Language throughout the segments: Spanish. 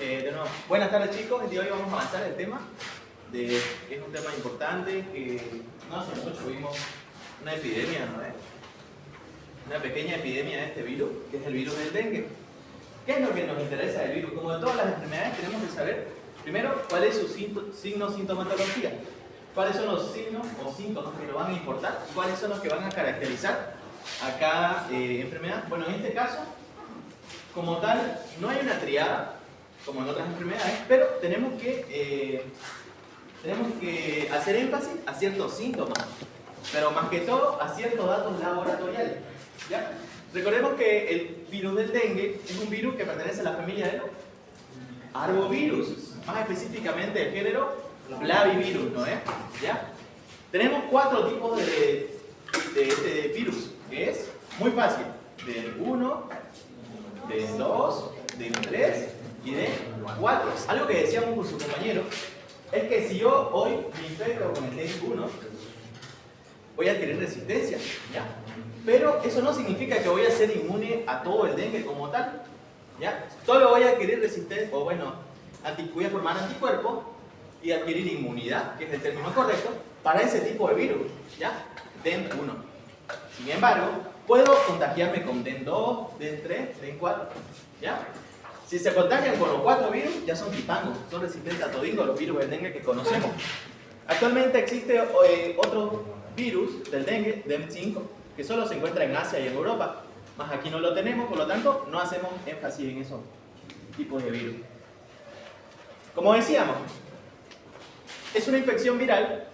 De nuevo, buenas tardes chicos, el día de hoy vamos a avanzar el tema, que es un tema importante, que no hace mucho vimos una epidemia, ¿no es? Una pequeña epidemia de este virus, que es el virus del dengue. ¿Qué es lo que nos interesa del virus? Como de todas las enfermedades tenemos que saber, primero, cuál es su signo-sintomatología, cuáles son los signos o síntomas que nos van a importar, y cuáles son los que van a caracterizar a cada enfermedad. Bueno, en este caso, como tal, no hay una triada, como en otras enfermedades, pero tenemos que hacer énfasis a ciertos síntomas, pero más que todo a ciertos datos laboratoriales, ¿ya? Recordemos que el virus del dengue es un virus que pertenece a la familia de los arbovirus, más específicamente el género Flavivirus, ¿no es? ¿Ya? Tenemos 4 tipos de este virus, que es muy fácil, del 1, del 2, del 3 y del 4. Algo que decíamos con su compañero es que si yo hoy me infecto con el dengue 1, voy a adquirir resistencia, ¿ya? Pero eso no significa que voy a ser inmune a todo el dengue como tal, ¿ya? Solo voy a adquirir resistencia, o bueno, voy a formar anticuerpos y adquirir inmunidad, que es el término correcto, para ese tipo de virus, ¿ya? DEN 1. Sin embargo, puedo contagiarme con DEN 2, DEN 3, DEN 4, ¿ya? Si se contagian con los 4 virus, ya son tipangos, son resistentes a todingo los virus del dengue que conocemos. Actualmente existe otro virus del dengue, DEN 5, que solo se encuentra en Asia y en Europa, más aquí no lo tenemos, por lo tanto no hacemos énfasis en esos tipos de virus. Como decíamos, es una infección viral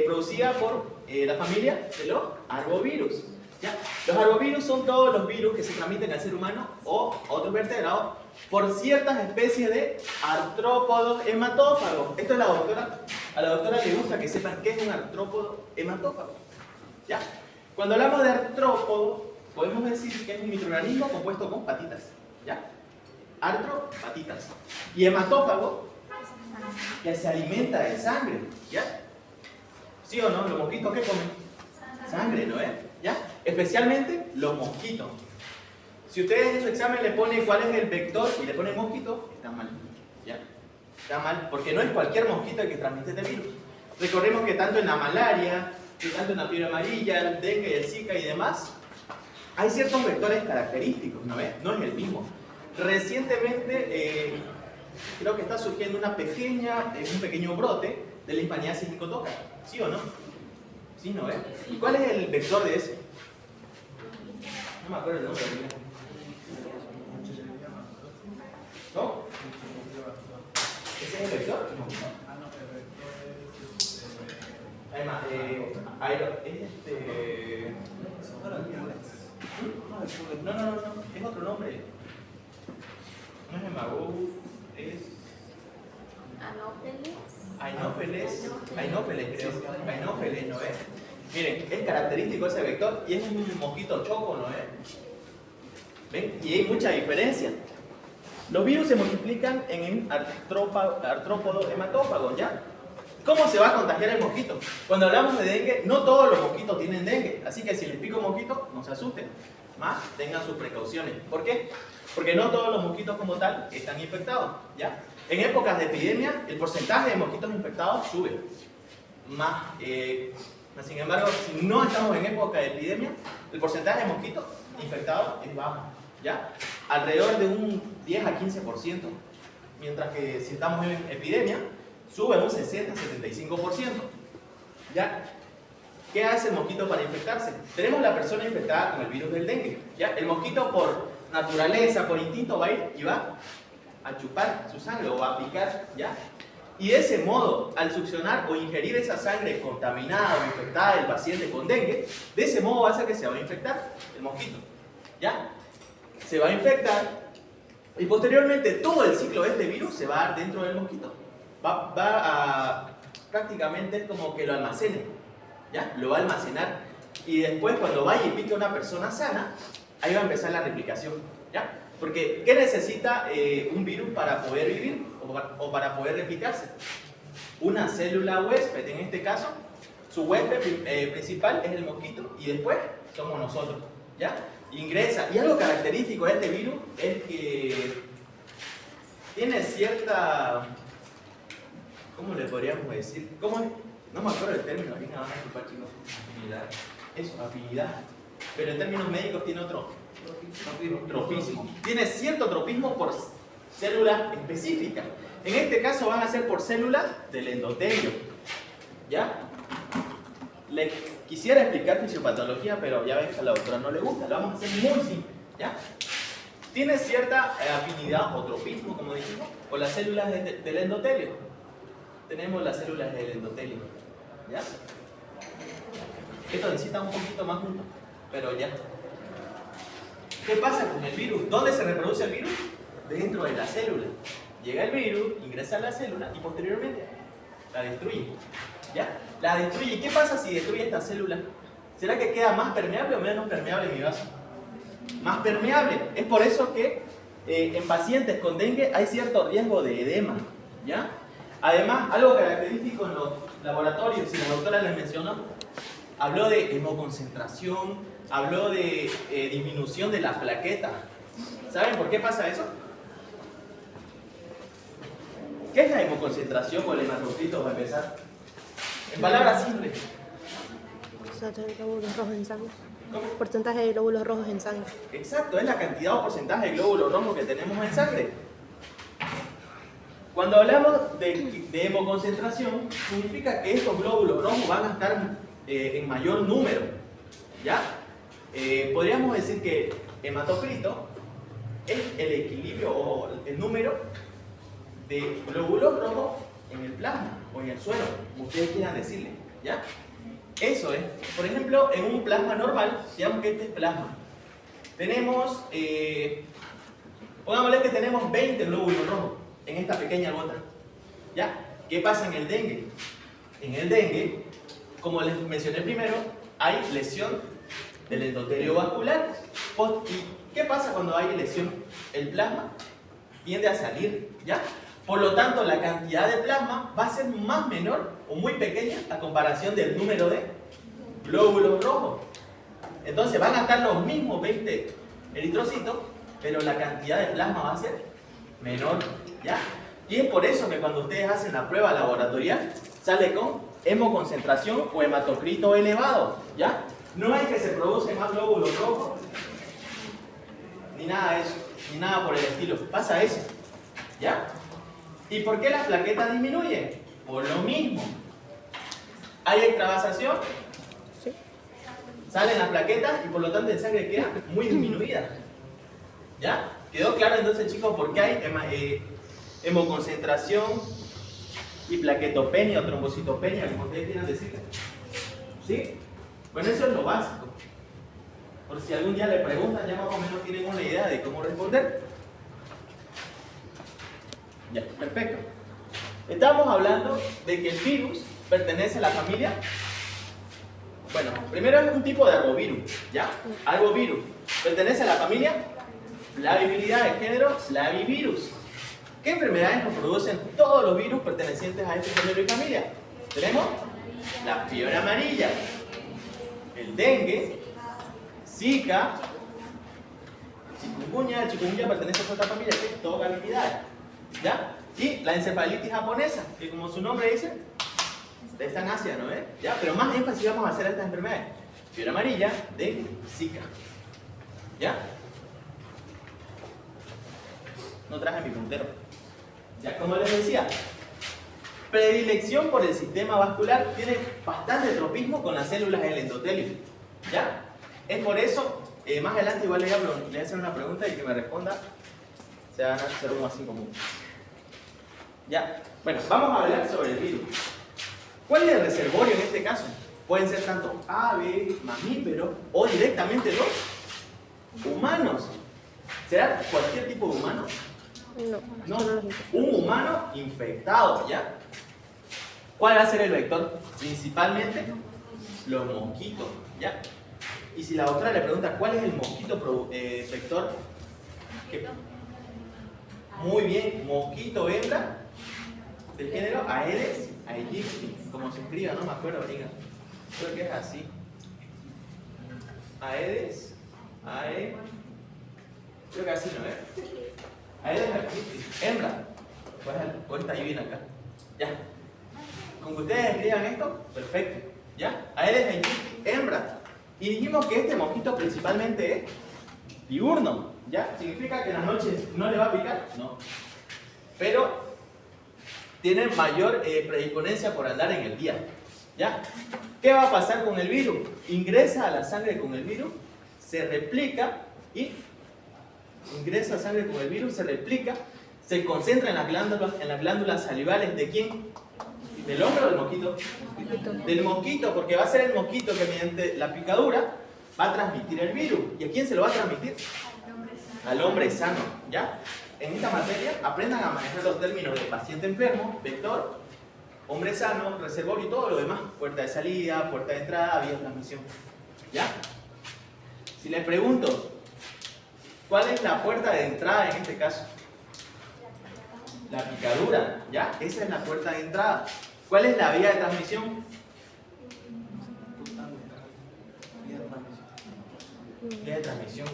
producida por la familia de los arbovirus, ¿ya? Los arbovirus son todos los virus que se transmiten al ser humano o otros vertebrados por ciertas especies de artrópodos hematófagos. Esto es a la doctora le gusta que sepan qué es un artrópodo hematófago, ¿ya? Cuando hablamos de artrópodo, podemos decir que es un microorganismo compuesto con patitas, ¿ya? Artropatitas. Y hematófago, que se alimenta de sangre, ¿ya? ¿Sí o no? ¿Los mosquitos qué comen? Sangre, ¿no es? ¿Ya? Especialmente los mosquitos. Si ustedes en su examen le ponen cuál es el vector y le ponen mosquito, está mal, ¿ya? Está mal, porque no es cualquier mosquito el que transmite este virus. Recordemos que tanto en la malaria, que tanto en la fiebre amarilla, el dengue, el zika y demás, hay ciertos vectores característicos, ¿no es? No es el mismo. Recientemente, creo que está surgiendo un pequeño brote de la leishmaniasis micotoca, ¿sí o no? ¿Sí, no es? ¿Y cuál es el vector de ese? No me acuerdo el nombre. ¿No? ¿Ese es el vector? Además, no, es otro nombre. No es hemagú, es... Ainófeles, creo. Ainófeles, ¿no es? Miren, es característico ese vector y es un mosquito choco, ¿no es? ¿Ven? Y hay mucha diferencia. Los virus se multiplican en un artrópodo hematófago, ¿ya? ¿Cómo se va a contagiar el mosquito? Cuando hablamos de dengue, no todos los mosquitos tienen dengue, así que si les pica un mosquito, no se asusten, más tengan sus precauciones. ¿Por qué? Porque no todos los mosquitos como tal están infectados, ¿ya? En épocas de epidemia, el porcentaje de mosquitos infectados sube. Sin embargo, si no estamos en época de epidemia, el porcentaje de mosquitos infectados es bajo, ¿ya? Alrededor de un 10 a 15%, mientras que si estamos en epidemia, sube un 60-75%, ¿ya? ¿Qué hace el mosquito para infectarse? Tenemos la persona infectada con el virus del dengue, ¿ya? El mosquito por naturaleza, por instinto va a ir y va a chupar su sangre o va a picar, ¿ya? Y de ese modo, al succionar o ingerir esa sangre contaminada o infectada del paciente con dengue, de ese modo va a hacer que se va a infectar el mosquito, ¿ya? Se va a infectar y posteriormente todo el ciclo de este virus se va a dar dentro del mosquito. Va a prácticamente es como que lo almacene, ¿ya? Lo va a almacenar y después cuando vaya y pique a una persona sana, ahí va a empezar la replicación, ¿ya? Porque ¿qué necesita un virus para poder vivir o para poder replicarse? Una célula huésped, en este caso, su huésped principal es el mosquito y después somos nosotros, ¿ya? Ingresa, y algo característico de este virus es que tiene cierta, ¿cómo le podríamos decir? ¿Cómo es? No me acuerdo del término, aquí nada más disculpar, chicos. Afinidad. Eso, afinidad. Pero en términos médicos tiene otro tropismo. Tiene cierto tropismo por células específicas. En este caso van a ser por células del endotelio. ¿Ya? Le quisiera explicar fisiopatología, pero ya ven que a la doctora no le gusta. Lo vamos a hacer muy simple. ¿Ya? Tiene cierta afinidad o tropismo, como dijimos, por las células del endotelio. Tenemos las células del endotelio. ¿Ya? Esto necesita un poquito más junto, pero ya. ¿Qué pasa con el virus? ¿Dónde se reproduce el virus? Dentro de la célula. Llega el virus, ingresa a la célula y posteriormente la destruye. ¿Ya? La destruye. ¿Y qué pasa si destruye esta célula? ¿Será que queda más permeable o menos permeable mi vaso? Más permeable. Es por eso que en pacientes con dengue hay cierto riesgo de edema. ¿Ya? Además, algo característico en los laboratorios, y la doctora les mencionó, habló de hemoconcentración, habló de disminución de la plaqueta. ¿Saben por qué pasa eso? ¿Qué es la hemoconcentración o el hematocrito para empezar? En palabras simples. Porcentaje de glóbulos rojos en sangre. ¿Cómo? Porcentaje de glóbulos rojos en sangre. Exacto, es la cantidad o porcentaje de glóbulos rojos que tenemos en sangre. Cuando hablamos de hemoconcentración, significa que estos glóbulos rojos van a estar en mayor número. ¿Ya? Podríamos decir que hematocrito es el equilibrio o el número de glóbulos rojos en el plasma o en el suero, como ustedes quieran decirle. ¿Ya? Eso es. Por ejemplo, en un plasma normal, digamos que este es plasma. Tenemos, pongámosle que tenemos 20 glóbulos rojos en esta pequeña gota. ¿Ya? ¿Qué pasa en el dengue? En el dengue, como les mencioné primero, hay lesión del endotelio vascular. ¿Y qué pasa cuando hay lesión? El plasma tiende a salir, ¿ya? Por lo tanto, la cantidad de plasma va a ser más menor o muy pequeña a comparación del número de glóbulos rojos. Entonces van a estar los mismos 20 eritrocitos, pero la cantidad de plasma va a ser menor, ¿ya? Y es por eso que cuando ustedes hacen la prueba laboratorial, sale con hemoconcentración o hematocrito elevado, ¿ya? No es que se producen más glóbulos rojos, ni nada de eso, ni nada por el estilo. Pasa eso, ¿ya? ¿Y por qué las plaquetas disminuyen? Por lo mismo. ¿Hay extravasación? Sí. Salen las plaquetas y por lo tanto el sangre queda muy disminuida. ¿Ya? ¿Quedó claro entonces, chicos, por qué hay hemoconcentración y plaquetopenia o trombocitopenia, como ustedes quieran decirle? ¿Sí? Bueno, eso es lo básico. Por si algún día le preguntan, ya más o menos tienen una idea de cómo responder. Ya, perfecto. Estamos hablando de que el virus pertenece a la familia. Bueno, primero es un tipo de arbovirus, ¿ya? Arbovirus. Pertenece a la familia Flavivirida de género Flavivirus. ¿Qué enfermedades nos producen todos los virus pertenecientes a este género y familia? Tenemos la fiebre amarilla, el dengue, Zika, chikungunya. El chikungunya pertenece a esta familia que es togavirida, ¿ya? Y la encefalitis japonesa, que como su nombre dice, está en Asia, ¿no? ¿Ya? Pero más énfasis vamos a hacer a estas enfermedades. Fiebre amarilla, dengue, Zika. ¿Ya? No traje mi puntero. Ya, como les decía, predilección por el sistema vascular, tiene bastante tropismo con las células del endotelio. ¿Ya? Es por eso, más adelante igual le voy a hacer una pregunta y que me responda, se van a hacer uno así común. ¿Ya? Bueno, vamos a hablar sobre el virus. ¿Cuál es el reservorio en este caso? Pueden ser tanto aves, mamíferos o directamente los humanos. ¿Será cualquier tipo de humano? No, No, solo los infectados. un humano infectado, ¿ya? ¿Cuál va a ser el vector? Principalmente los mosquitos, ¿ya? Y si la doctora le pregunta cuál es el mosquito vector, ¿qué? Muy bien, mosquito hembra del género Aedes aegypti, como se escriba, no me acuerdo, diga. Creo que es así. Aedes, creo que así, ¿no es? Aedes aegypti, hembra. Pues está bien acá. Ya. Con que ustedes escriban esto, perfecto. ¿Ya? Aedes aegypti, hembra. Y dijimos que este mosquito principalmente es diurno. ¿Ya? ¿Significa que en las noches no le va a picar? No. Pero tiene mayor predisponencia por andar en el día. ¿Ya? ¿Qué va a pasar con el virus? Ingresa a la sangre con el virus, se replica y ingresa a sangre con el virus, se replica, se concentra en las glándulas salivales ¿de quién? ¿Del hombre o del mosquito? Del mosquito, porque va a ser el mosquito que mediante la picadura va a transmitir el virus. ¿Y a quién se lo va a transmitir? Al hombre sano. ¿Ya? En esta materia aprendan a manejar los términos de paciente enfermo, vector, hombre sano, reservorio y todo lo demás. Puerta de salida, puerta de entrada, vía de transmisión. ¿Ya? Si les pregunto, ¿cuál es la puerta de entrada en este caso? La picadura, ¿ya? Esa es la puerta de entrada. ¿Cuál es la vía de transmisión? Vía de transmisión.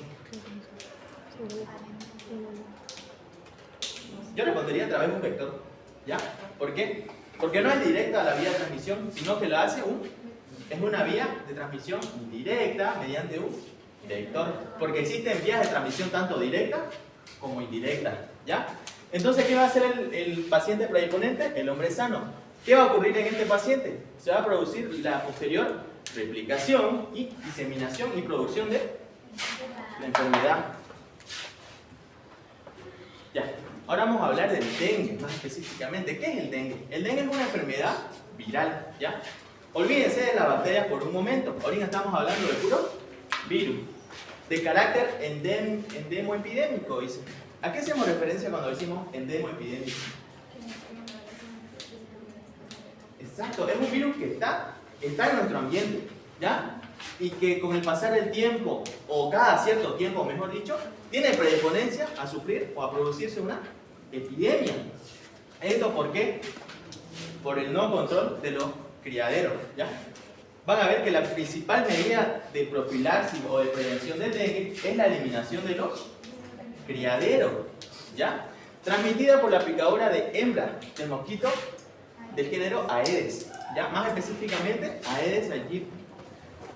Yo respondería a través de un vector, ¿ya? ¿Por qué? Porque no es directa la vía de transmisión, sino que lo hace es una vía de transmisión indirecta mediante un vector. Porque existen vías de transmisión tanto directas como indirectas, ¿ya? Entonces, ¿qué va a hacer el paciente predisponente? El hombre sano. ¿Qué va a ocurrir en este paciente? Se va a producir la posterior replicación y diseminación y producción de la enfermedad. Ya. Ahora vamos a hablar del dengue más específicamente. ¿Qué es el dengue? El dengue es una enfermedad viral, ¿ya? Olvídense de las bacterias por un momento. Ahorita estamos hablando de puro virus. De carácter endemo-epidémico, dice. ¿A qué hacemos referencia cuando decimos endemo-epidémico? Exacto, es un virus que está en nuestro ambiente, ¿ya? Y que con el pasar del tiempo, o cada cierto tiempo, mejor dicho, tiene predisponencia a sufrir o a producirse una epidemia. ¿Esto por qué? Por el no control de los criaderos, ¿ya? Van a ver que la principal medida de profilaxis o de prevención del dengue es la eliminación de los criaderos, ¿ya? Transmitida por la picadura de hembra del mosquito del género Aedes, ¿ya? Más específicamente Aedes aegypti,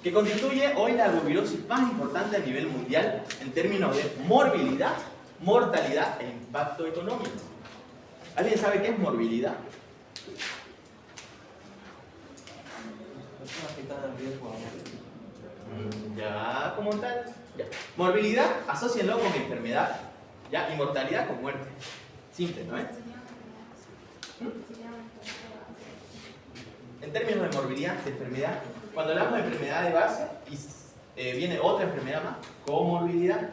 que constituye hoy la arbovirosis más importante a nivel mundial en términos de morbilidad, mortalidad e impacto económico. ¿Alguien sabe qué es morbilidad? Ya, como tal. Ya. Morbilidad, asócienlo con enfermedad, ¿ya? Y mortalidad con muerte. Simple, ¿no es? En términos de morbilidad, de enfermedad, cuando hablamos de enfermedad de base y viene otra enfermedad más, comorbilidad,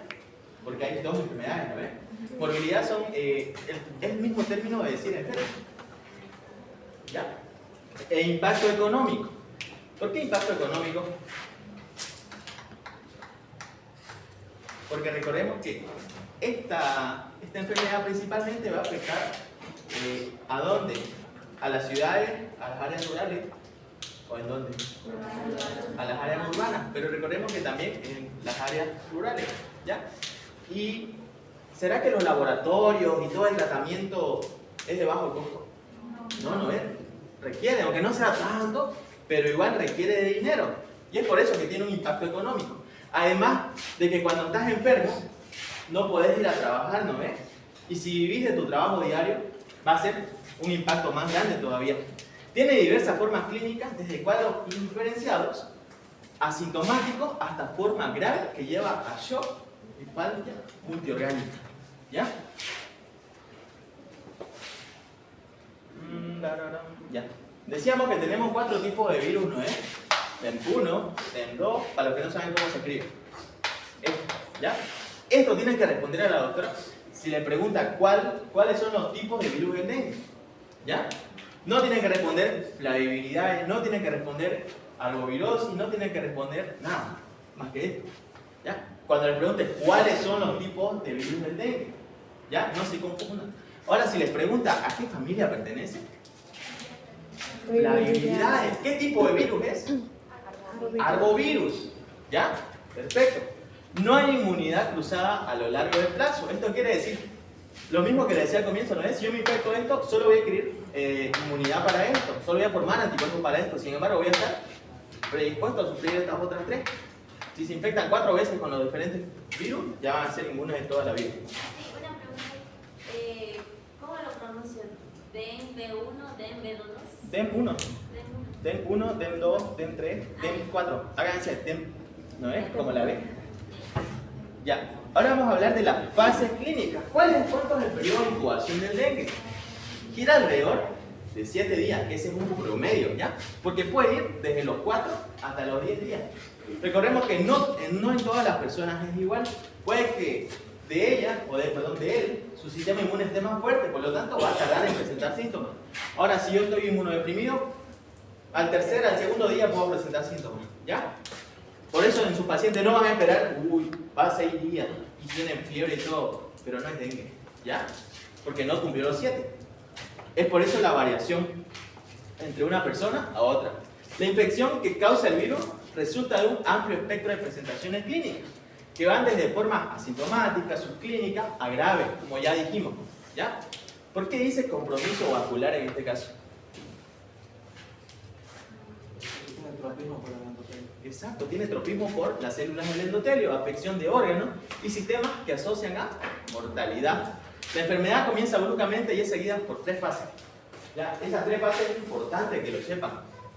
porque hay dos enfermedades, ¿no es? Morbilidad es el mismo término de decir enfermo, ¿ya? E impacto económico. ¿Por qué impacto económico? Porque recordemos que esta enfermedad principalmente va a afectar ¿a dónde? ¿A las ciudades? ¿A las áreas rurales? ¿O en dónde? A las áreas urbanas. Pero recordemos que también en las áreas rurales, ¿ya? ¿Y será que los laboratorios y todo el tratamiento es de bajo costo? No es. Requiere, aunque no sea tanto, pero igual requiere de dinero. Y es por eso que tiene un impacto económico. Además de que cuando estás enfermo, no podés ir a trabajar, ¿no ves? Y si vivís de tu trabajo diario, va a ser un impacto más grande todavía. Tiene diversas formas clínicas, desde cuadros indiferenciados, asintomáticos, hasta forma grave que lleva a shock y falta multiorgánica. ¿Ya? Ya. Decíamos que tenemos 4 tipos de virus, ¿no es? TEN1, TEN2, para los que no saben cómo se escribe. ¿Ya? Esto tienen que responder a la doctora si le pregunta cuáles son los tipos de virus del dengue. ¿Ya? No tienen que responder flaviviridades, no tienen que responder arbovirosis, no tienen que responder nada más que esto. ¿Ya? Cuando le pregunte cuáles son los tipos de virus del dengue, ¿ya? No se confundan. Ahora, si les pregunta a qué familia pertenece, flaviviridades, ¿qué tipo de virus es? Arbovirus. ¿Ya? Perfecto. No hay inmunidad cruzada a lo largo del plazo. Esto quiere decir Lo mismo que le decía al comienzo, ¿no es? Si yo me infecto esto, solo voy a adquirir inmunidad para esto, solo voy a formar anticuerpos para esto, sin embargo voy a estar predispuesto a sufrir estas otras 3. Si se infectan 4 veces con los diferentes virus, ya van a ser inmunes de toda la vida. Sí, una pregunta. ¿Cómo lo pronuncian? ¿DEM B1, DEM B2? DEM 1, DEM 1, DEM 2, DEM 3, DEM 4. Háganse DEM, ¿no es? Como la ven. Ya. Ahora vamos a hablar de las fases clínicas. ¿Cuánto es el periodo de incubación del dengue? Gira alrededor de 7 días, que ese es un promedio, ¿ya? Porque puede ir desde los 4 hasta los 10 días. Recordemos que no en todas las personas es igual. Puede que de ella, de él, su sistema inmune esté más fuerte, por lo tanto va a tardar en presentar síntomas. Ahora, si yo estoy inmunodeprimido, al segundo día puedo presentar síntomas, ¿ya? Por eso en sus pacientes no van a esperar, va 6 días y tienen fiebre y todo, pero no es dengue, ¿ya? Porque no cumplió los 7. Es por eso la variación entre una persona a otra. La infección que causa el virus resulta de un amplio espectro de presentaciones clínicas, que van desde formas asintomáticas, subclínicas, a graves, como ya dijimos, ¿ya? ¿Por qué dice compromiso vascular en este caso? Exacto, tiene tropismo por las células del endotelio, afección de órganos y sistemas que asocian a mortalidad. La enfermedad comienza bruscamente y es seguida por 3 fases. ¿Ya? Esas 3 fases es importante que lo sepan.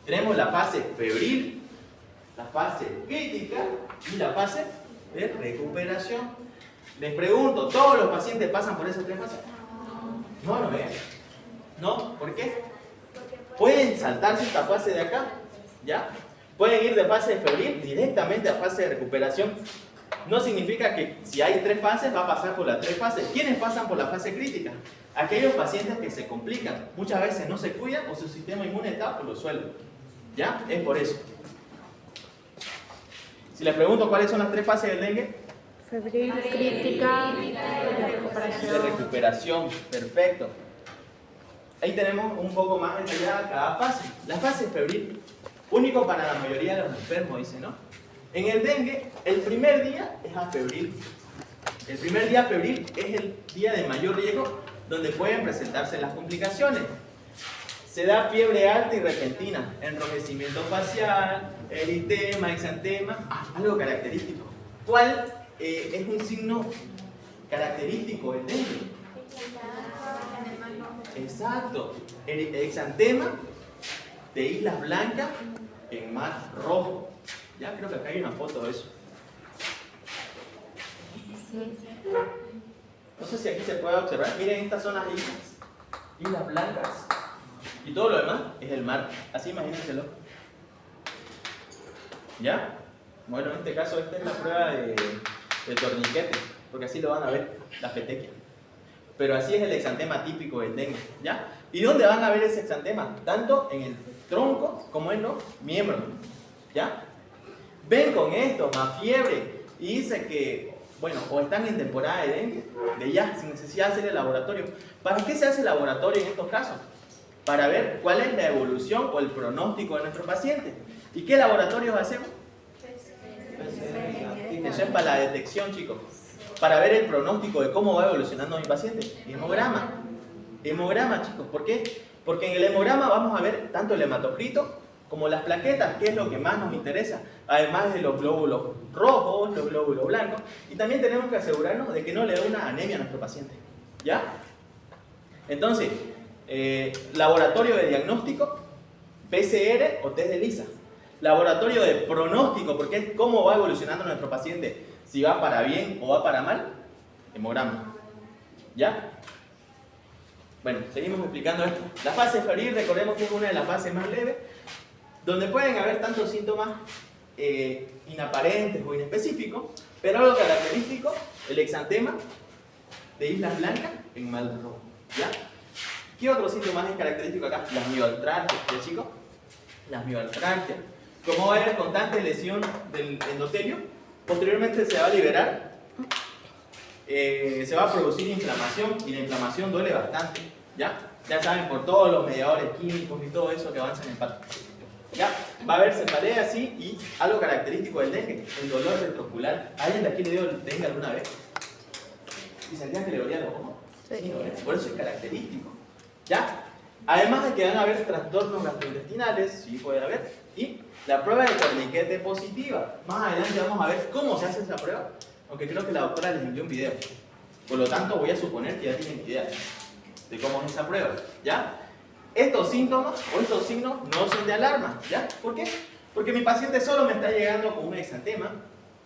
Tenemos la fase febril, la fase crítica y la fase de recuperación. Les pregunto, ¿todos los pacientes pasan por esas 3 fases? No, no vean. ¿No? ¿Por qué? Pueden saltarse esta fase de acá, ¿ya? Pueden ir de fase febril directamente a fase de recuperación. No significa que si hay 3 fases va a pasar por las 3 fases. ¿Quiénes pasan por la fase crítica? Aquellos pacientes que se complican, muchas veces no se cuidan o su sistema inmune está por los suelos. ¿Ya? Es por eso. Si les pregunto cuáles son las 3 fases del dengue. Febril, crítica y De recuperación, perfecto. Ahí tenemos un poco más detallada cada fase. La fase febril, único para la mayoría de los enfermos, dice, ¿no? En el dengue, el primer día es afebril. El primer día febril es el día de mayor riesgo donde pueden presentarse las complicaciones. Se da fiebre alta y repentina, enrojecimiento facial, eritema, exantema, algo característico. ¿Cuál es un signo característico del dengue? Exacto, el exantema de islas blancas en mar rojo. Ya creo que acá hay una foto de eso. No sé si aquí se puede observar. Miren, estas son las islas blancas. Y todo lo demás es el mar. Así imagínenselo. ¿Ya? Bueno, en este caso esta es la prueba de torniquete, porque así lo van a ver, las petequias. Pero así es el exantema típico del dengue, ¿ya? ¿Y dónde van a ver ese exantema? Tanto en el tronco como en los miembros, ¿ya? Ven con esto, más fiebre, y dice que, bueno, o están en temporada de dengue, de ya, sin necesidad de hacer el laboratorio. ¿Para qué se hace el laboratorio en estos casos? Para ver cuál es la evolución o el pronóstico de nuestro paciente. ¿Y qué laboratorios hacemos? Eso es para la detección, chicos. Para ver el pronóstico de cómo va evolucionando mi paciente. Hemograma. Hemograma, chicos. ¿Por qué? Porque en el hemograma vamos a ver tanto el hematocrito como las plaquetas, que es lo que más nos interesa. Además de los glóbulos rojos, los glóbulos blancos. Y también tenemos que asegurarnos de que no le dé una anemia a nuestro paciente. ¿Ya? Entonces, laboratorio de diagnóstico, PCR o test de ELISA. Laboratorio de pronóstico, porque es cómo va evolucionando nuestro paciente. Si va para bien o va para mal, hemograma. ¿Ya? Bueno, seguimos explicando esto. La fase febril, recordemos que es una de las fases más leves, donde pueden haber tantos síntomas inaparentes o inespecíficos, pero algo característico, el exantema de islas blancas en mar rojo. ¿Ya? ¿Qué otro síntoma es característico acá? Las mioartralgias, ¿ya, chicos? Las mioartralgias. Como va a haber constante lesión del endotelio, posteriormente se va a liberar, se va a producir inflamación, y la inflamación duele bastante, ¿ya? Ya saben, por todos los mediadores químicos y todo eso que avanzan en el parto. ¿Ya? Va a haber cefalea así, y algo característico del dengue, el dolor retroocular. ¿Alguien de aquí le dio el dengue alguna vez? ¿Y sentían que le dolía los ojos? Sí. Por eso es característico. ¿Ya? Además de que van a haber trastornos gastrointestinales, sí puede haber, y la prueba de torniquete positiva. Más adelante vamos a ver cómo se hace esa prueba, aunque creo que la doctora les envió un video. Por lo tanto, voy a suponer que ya tienen idea de cómo es esa prueba. ¿Ya? Estos síntomas o estos signos no son de alarma. ¿Ya? ¿Por qué? Porque mi paciente solo me está llegando con un exantema,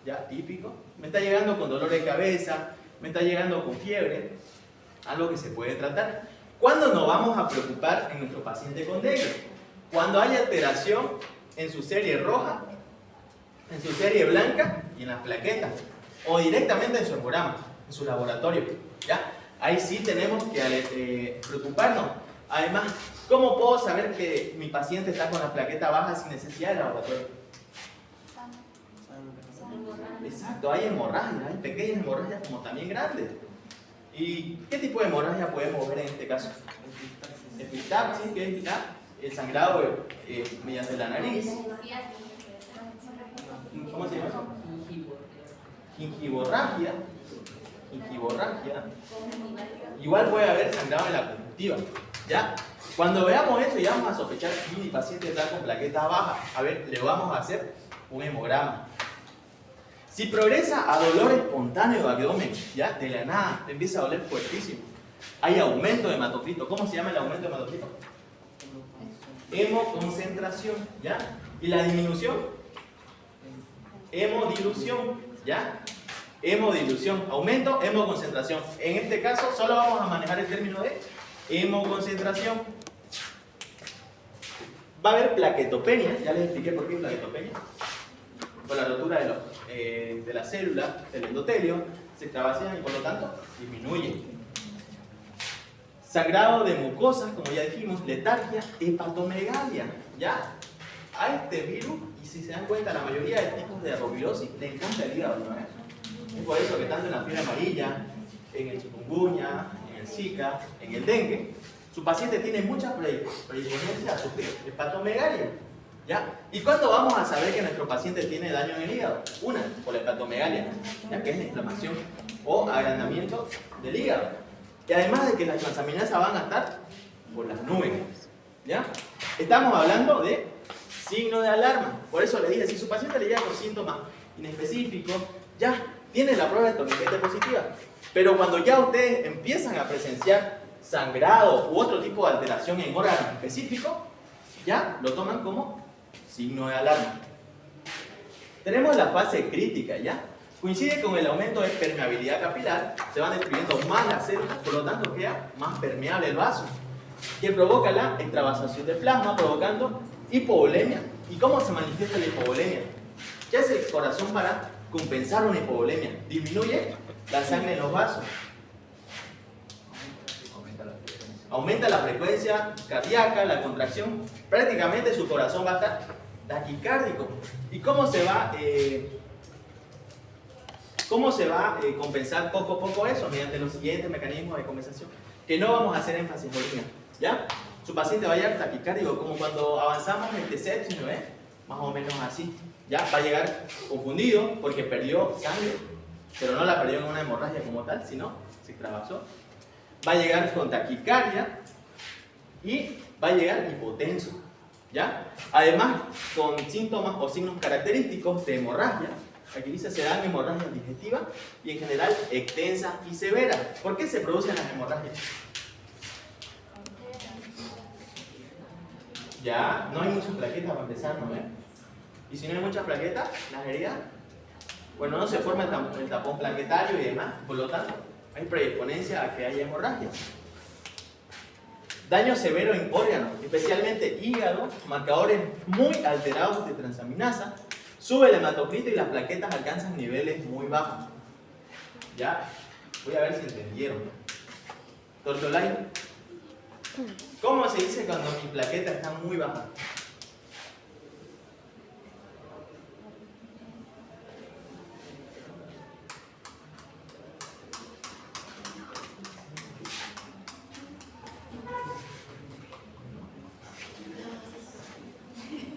ya típico, me está llegando con dolor de cabeza, me está llegando con fiebre, algo que se puede tratar. ¿Cuándo nos vamos a preocupar en nuestro paciente con dengue? Cuando hay alteración en su serie roja, en su serie blanca y en las plaquetas, o directamente en su hemograma, en su laboratorio. ¿Ya? Ahí sí tenemos que preocuparnos. Además, ¿cómo puedo saber que mi paciente está con la plaqueta baja sin necesidad de laboratorio? Exacto, hay hemorragias, hay pequeñas hemorragias como también grandes. ¿Y qué tipo de hemorragia podemos ver en este caso? Epistaxis, que es el sangrado mediante la nariz. ¿Cómo se llama eso? Gingivorragia. Igual puede haber sangrado en la conjuntiva. ¿Ya? Cuando veamos eso, ya vamos a sospechar que mi paciente está con plaqueta baja. A ver, le vamos a hacer un hemograma. Si progresa a dolor espontáneo de abdomen, ya de la nada, te empieza a doler fuertísimo. Hay aumento de hematocrito. ¿Cómo se llama el aumento de hematocrito? Hemoconcentración, ¿ya? ¿Y la disminución? Hemodilución, ¿ya? Hemodilución, aumento, hemoconcentración. En este caso, solo vamos a manejar el término de hemoconcentración. Va a haber plaquetopenia, ya les expliqué por qué plaquetopenia. Por la rotura de las células del endotelio, se extravasían y por lo tanto disminuyen. Sangrado de mucosas, como ya dijimos, letargia, hepatomegalia. ¿Ya? A este virus, y si se dan cuenta, la mayoría de tipos de arrovirosis le encanta el hígado, ¿no es? Es por eso que tanto en la fiebre amarilla, en el chikungunya, en el Zika, en el dengue, su paciente tiene mucha predisponencia a sufrir hepatomegalia. ¿Ya? ¿Y cuándo vamos a saber que nuestro paciente tiene daño en el hígado? Una, por la hepatomegalia, ¿ya? Que es la inflamación o agrandamiento del hígado. Y además de que las transaminasas van a estar por las nubes. ¿Ya? Estamos hablando de signo de alarma. Por eso le dije, si su paciente le llega con síntomas inespecíficos, ya tiene la prueba de torniquete positiva. Pero cuando ya ustedes empiezan a presenciar sangrado u otro tipo de alteración en órganos específicos, ya lo toman como signo de alarma. Tenemos la fase crítica, ¿ya? Coincide con el aumento de permeabilidad capilar, se van destruyendo más las células, por lo tanto queda más permeable el vaso, que provoca la extravasación de plasma, provocando hipovolemia. ¿Y cómo se manifiesta la hipovolemia? ¿Qué hace el corazón para compensar una hipovolemia? Disminuye la sangre en los vasos, aumenta la frecuencia cardíaca, la contracción, prácticamente su corazón va a estar taquicárdico. ¿Y cómo se va a compensar poco a poco eso? Mediante los siguientes mecanismos de compensación, que no vamos a hacer énfasis ahorita, ¿ya? Su paciente va a llegar taquicárdico, como cuando avanzamos en TSEPSIS, ¿no es? Más o menos así, ¿ya? Va a llegar confundido porque perdió sangre, pero no la perdió en una hemorragia como tal, sino se extravasó. Va a llegar con taquicardia y va a llegar hipotenso, ¿ya? Además, con síntomas o signos característicos de hemorragia. Aquí dice, se dan hemorragias digestivas y en general extensas y severas. ¿Por qué se producen las hemorragias? Ya, no hay muchas plaquetas para empezar, ¿no? Y si no hay muchas plaquetas, las heridas, bueno, no se forma el tapón plaquetario y demás, por lo tanto, hay predisponencia a que haya hemorragia. Daño severo en órganos, especialmente hígado, marcadores muy alterados de transaminasa, sube el hematocrito y las plaquetas alcanzan niveles muy bajos. ¿Ya? Voy a ver si entendieron. Tortolay, ¿cómo se dice cuando mis plaquetas están muy bajas?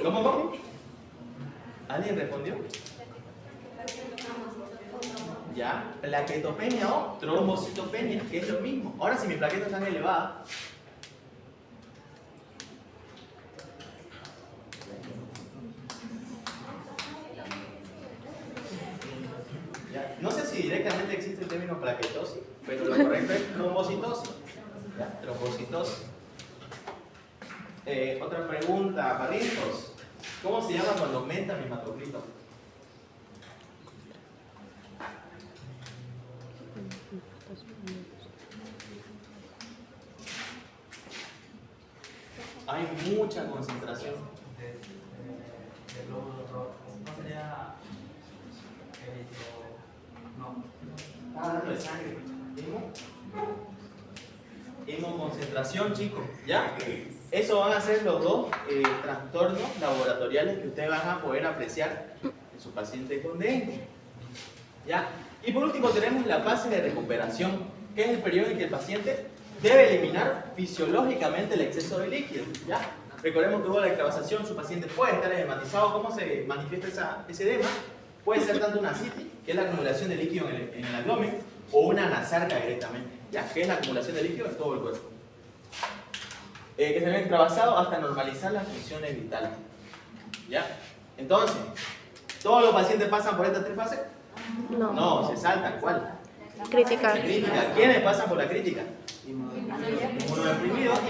¿Cómo? ¿Alguien respondió? ¿Ya? plaquetopenia o trombocitopenia, que es lo mismo. Ahora, si mis plaquetas están elevadas, ¿ya? No sé si directamente existe el término plaquetosis, pero lo correcto es trombocitosis. ¿Ya? Trombocitosis. Otra pregunta, Barrientos. ¿Cómo se llama cuando aumenta mi hematocrito? Hay mucha concentración. ¿No sería no? Está hablando de sangre. Hemoconcentración, chicos. ¿Ya? Eso van a ser los dos trastornos laboratoriales que ustedes van a poder apreciar en su paciente con dengue. ¿Ya? Y por último tenemos la fase de recuperación, que es el periodo en que el paciente debe eliminar fisiológicamente el exceso de líquido. ¿Ya? Recordemos que hubo la extravasación, su paciente puede estar edematizado. ¿Cómo se manifiesta ese edema? Puede ser tanto una ascitis, que es la acumulación de líquido en el abdomen, o una anasarca directamente, ¿ya? Que es la acumulación de líquido en todo el cuerpo. Que se ve extravasado hasta normalizar las funciones vitales. ¿Ya? Entonces, ¿todos los pacientes pasan por estas tres fases? No. No, se saltan. ¿Cuál? Crítica. Crítica. ¿Quiénes pasan por la crítica? Inmunodeprimidos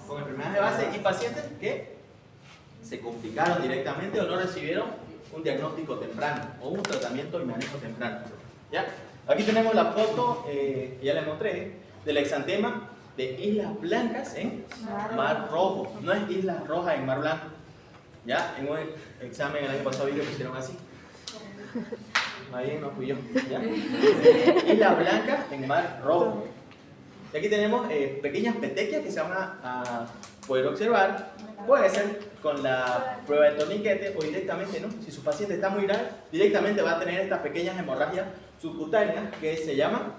con enfermedades de base y pacientes que se complicaron directamente o no recibieron un diagnóstico temprano o un tratamiento y manejo temprano. ¿Ya? Aquí tenemos la foto, que ya les mostré, del exantema de Islas Blancas en Mar Rojo. No es Islas Rojas en Mar Blanco. ¿Ya? En un examen el año pasado vi que pusieron así. Ahí no fui yo. ¿Ya? Islas Blancas en Mar Rojo. Y aquí tenemos pequeñas petequias que se van a poder observar. Puede ser con la prueba de torniquete o directamente, ¿no? Si su paciente está muy grave, directamente va a tener estas pequeñas hemorragias subcutáneas que se llaman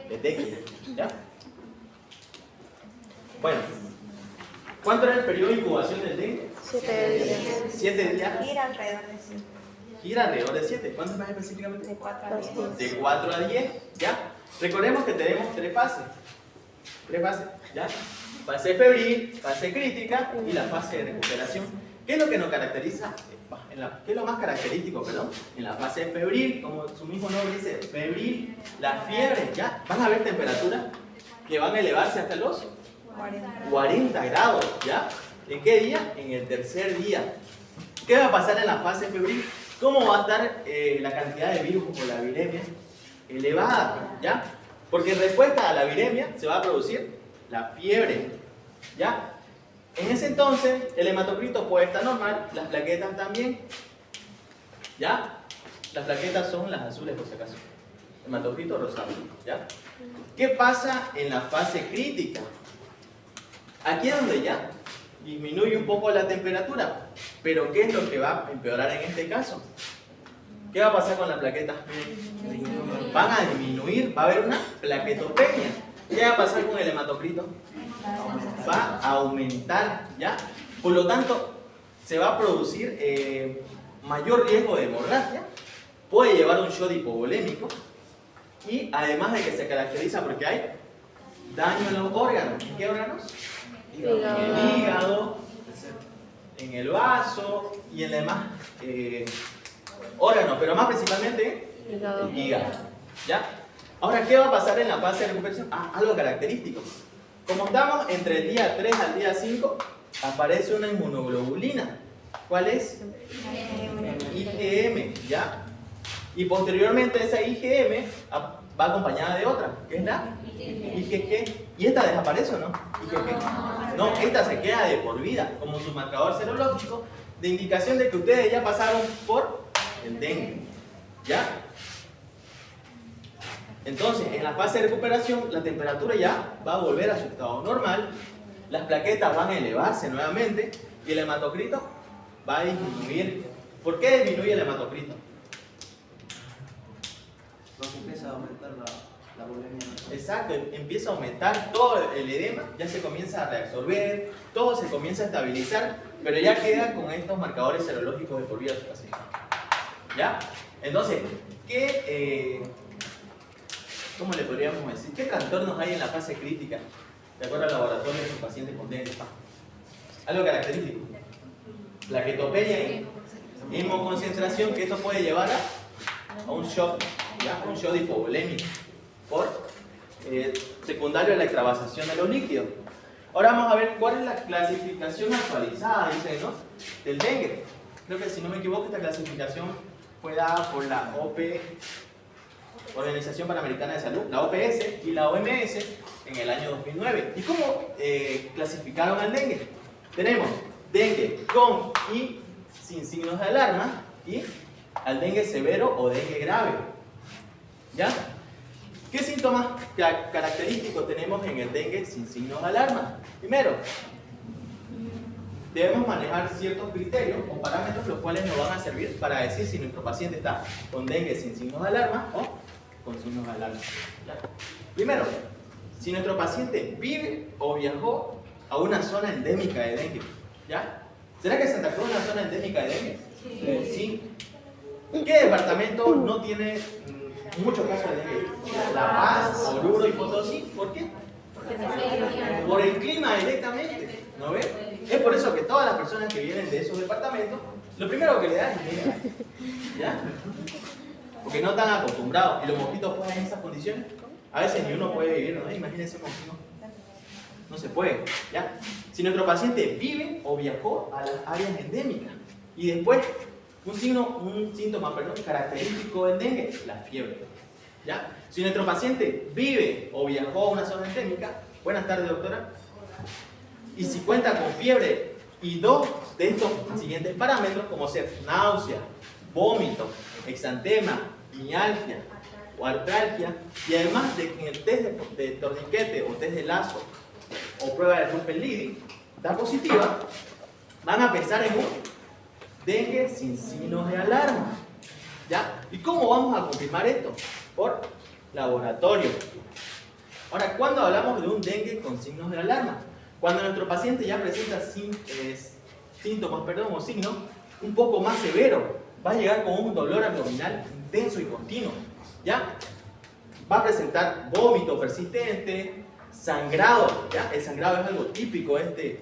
petequias. ¿Ya? Bueno, ¿cuánto era el periodo de incubación del dengue? 7 días. 7 días. Gira alrededor de 7. Gira alrededor de 7. ¿Cuántos más específicamente? De 4 a 10. De 4 a 10. ¿Ya? Recordemos que tenemos 3 fases. 3 fases. ¿Ya? Fase febril, fase crítica y la fase de recuperación. ¿Qué es lo que nos caracteriza? ¿Qué es lo más característico, perdón? En la fase febril, como su mismo nombre dice, febril, la fiebre, ¿ya? Van a haber temperaturas que van a elevarse hasta los 40 grados, ¿ya? ¿En qué día? En el tercer día. ¿Qué va a pasar en la fase febril? ¿Cómo va a estar la cantidad de virus como la viremia? Elevada, ¿ya? Porque en respuesta a la viremia se va a producir la fiebre, ¿ya? En ese entonces el hematocrito puede estar normal, las plaquetas también, ¿ya? Las plaquetas son las azules por si acaso, hematocrito rosado, ¿ya? ¿Qué pasa en la fase crítica? Aquí es donde ya disminuye un poco la temperatura, pero ¿qué es lo que va a empeorar en este caso? ¿Qué va a pasar con las plaquetas? Van a disminuir, va a haber una plaquetopenia. ¿Qué va a pasar con el hematocrito? Va a aumentar, ¿ya? Por lo tanto, se va a producir mayor riesgo de hemorragia, puede llevar a un shock hipovolémico y además de que se caracteriza porque hay daño en los órganos. ¿En qué órganos? En el hígado, en el vaso y en demás órganos, pero más principalmente el hígado. ¿Ya? Ahora, ¿qué va a pasar en la fase de recuperación? Algo característico. Como estamos entre el día 3 al día 5, aparece una inmunoglobulina. ¿Cuál es? IgM, ¿ya? Y posteriormente esa IgM va acompañada de otra, que es la IgG. ¿Y esta desaparece o no? IgG. No, esta se queda de por vida, como su marcador serológico, de indicación de que ustedes ya pasaron por el dengue. ¿Ya? Entonces, en la fase de recuperación, la temperatura ya va a volver a su estado normal, las plaquetas van a elevarse nuevamente y el hematocrito va a disminuir. ¿Por qué disminuye el hematocrito? Porque empieza a aumentar la bulimia. Exacto, empieza a aumentar todo el edema, ya se comienza a reabsorber, todo se comienza a estabilizar, pero ya queda con estos marcadores serológicos de por vida de su paciente. ¿Ya? Entonces, ¿qué ¿cómo le podríamos decir? ¿Qué trastornos hay en la fase crítica de acuerdo al laboratorio de sus pacientes con dengue? Algo característico. Plaquetopenia y hemoconcentración, que esto puede llevar a un shock, ¿ya? Un shock hipovolémico por secundario a la extravasación de los líquidos. Ahora vamos a ver cuál es la clasificación actualizada, dice, ¿no?, del dengue. Creo que si no me equivoco esta clasificación fue dada por la Organización Panamericana de Salud, la OPS y la OMS en el año 2009. ¿Y cómo clasificaron al dengue? Tenemos dengue con y sin signos de alarma y al dengue severo o dengue grave. ¿Ya? ¿Qué síntomas característicos tenemos en el dengue sin signos de alarma? Primero, debemos manejar ciertos criterios o parámetros los cuales nos van a servir para decir si nuestro paciente está con dengue sin signos de alarma o con signos de alarma. ¿Ya? Primero, si nuestro paciente vive o viajó a una zona endémica de dengue. ¿Ya? ¿Será que Santa Cruz es una zona endémica de dengue? Sí. ¿Qué departamento no tiene muchos casos de dengue? La Paz, Oruro y Potosí. ¿Por qué? Por el clima directamente. ¿No ve? Es por eso que todas las personas que vienen de esos departamentos, lo primero que le dan es dengue. ¿Ya? Porque no están acostumbrados. Y los mosquitos pueden en esas condiciones. A veces ni uno puede vivir, ¿no? Imagínense mosquitos. No se puede, ¿ya? Si nuestro paciente vive o viajó a las áreas endémicas y después un síntoma característico del dengue, la fiebre, ¿ya? Si nuestro paciente vive o viajó a una zona endémica, buenas tardes, doctora, y si cuenta con fiebre y dos de estos siguientes parámetros, como ser náusea, vómito, exantema, mialgia o artralgia, y además de que en el test de torniquete o test de lazo o prueba de Ruppel-Lidi da positiva, van a pensar en un dengue sin signos de alarma. ¿Ya? ¿Y cómo vamos a confirmar esto? Por laboratorio. Ahora, ¿cuándo hablamos de un dengue con signos de alarma? Cuando nuestro paciente ya presenta síntomas o signos un poco más severos. Va a llegar con un dolor abdominal intenso y continuo. ¿Ya? Va a presentar vómito persistente, sangrado, ¿ya? El sangrado es algo típico de